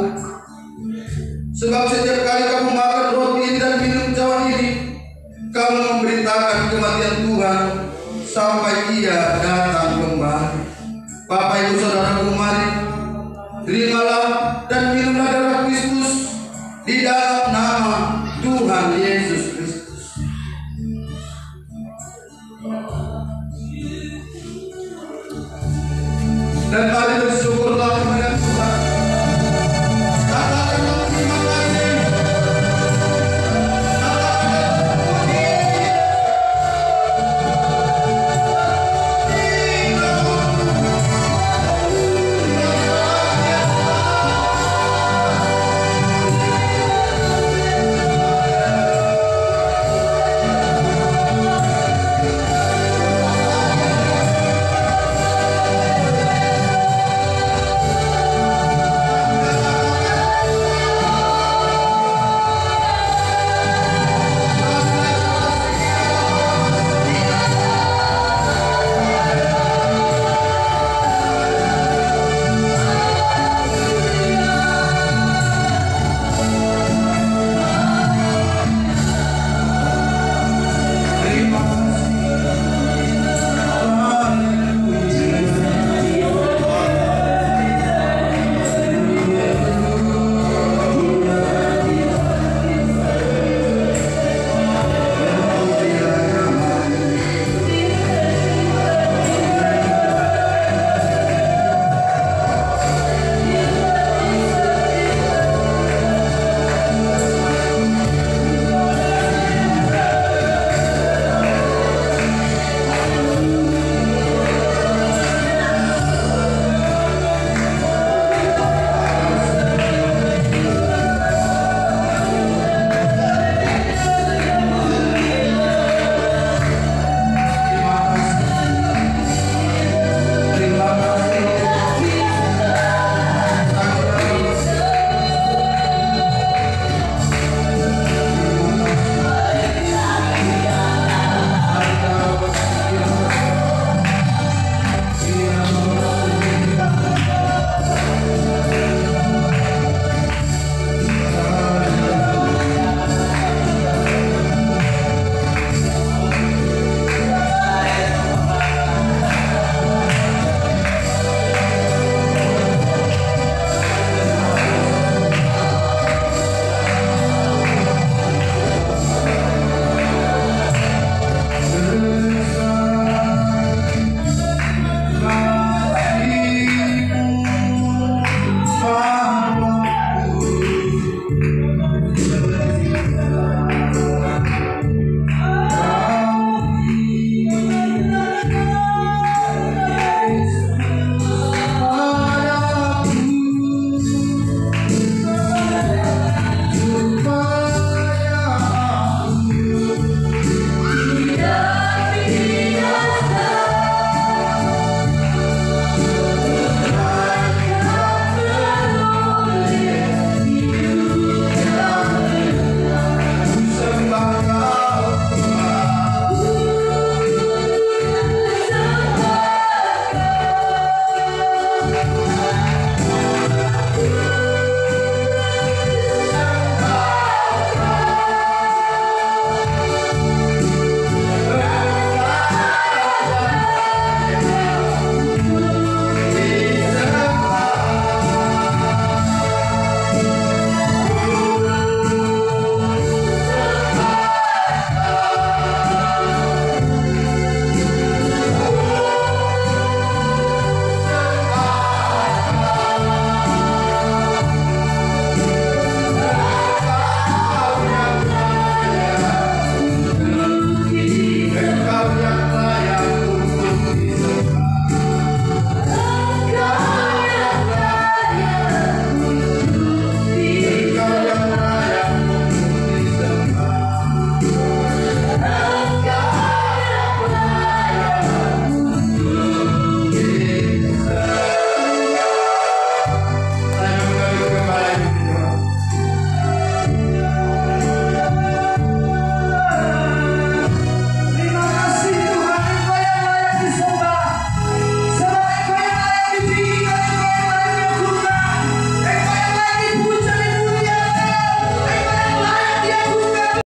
Sebab setiap kali kamu makan roti ini dan minum cawan ini, kamu memberitakan kematian Tuhan sampai Ia datang kembali. Bapak Ibu Saudaraku, mari terimalah dan minumlah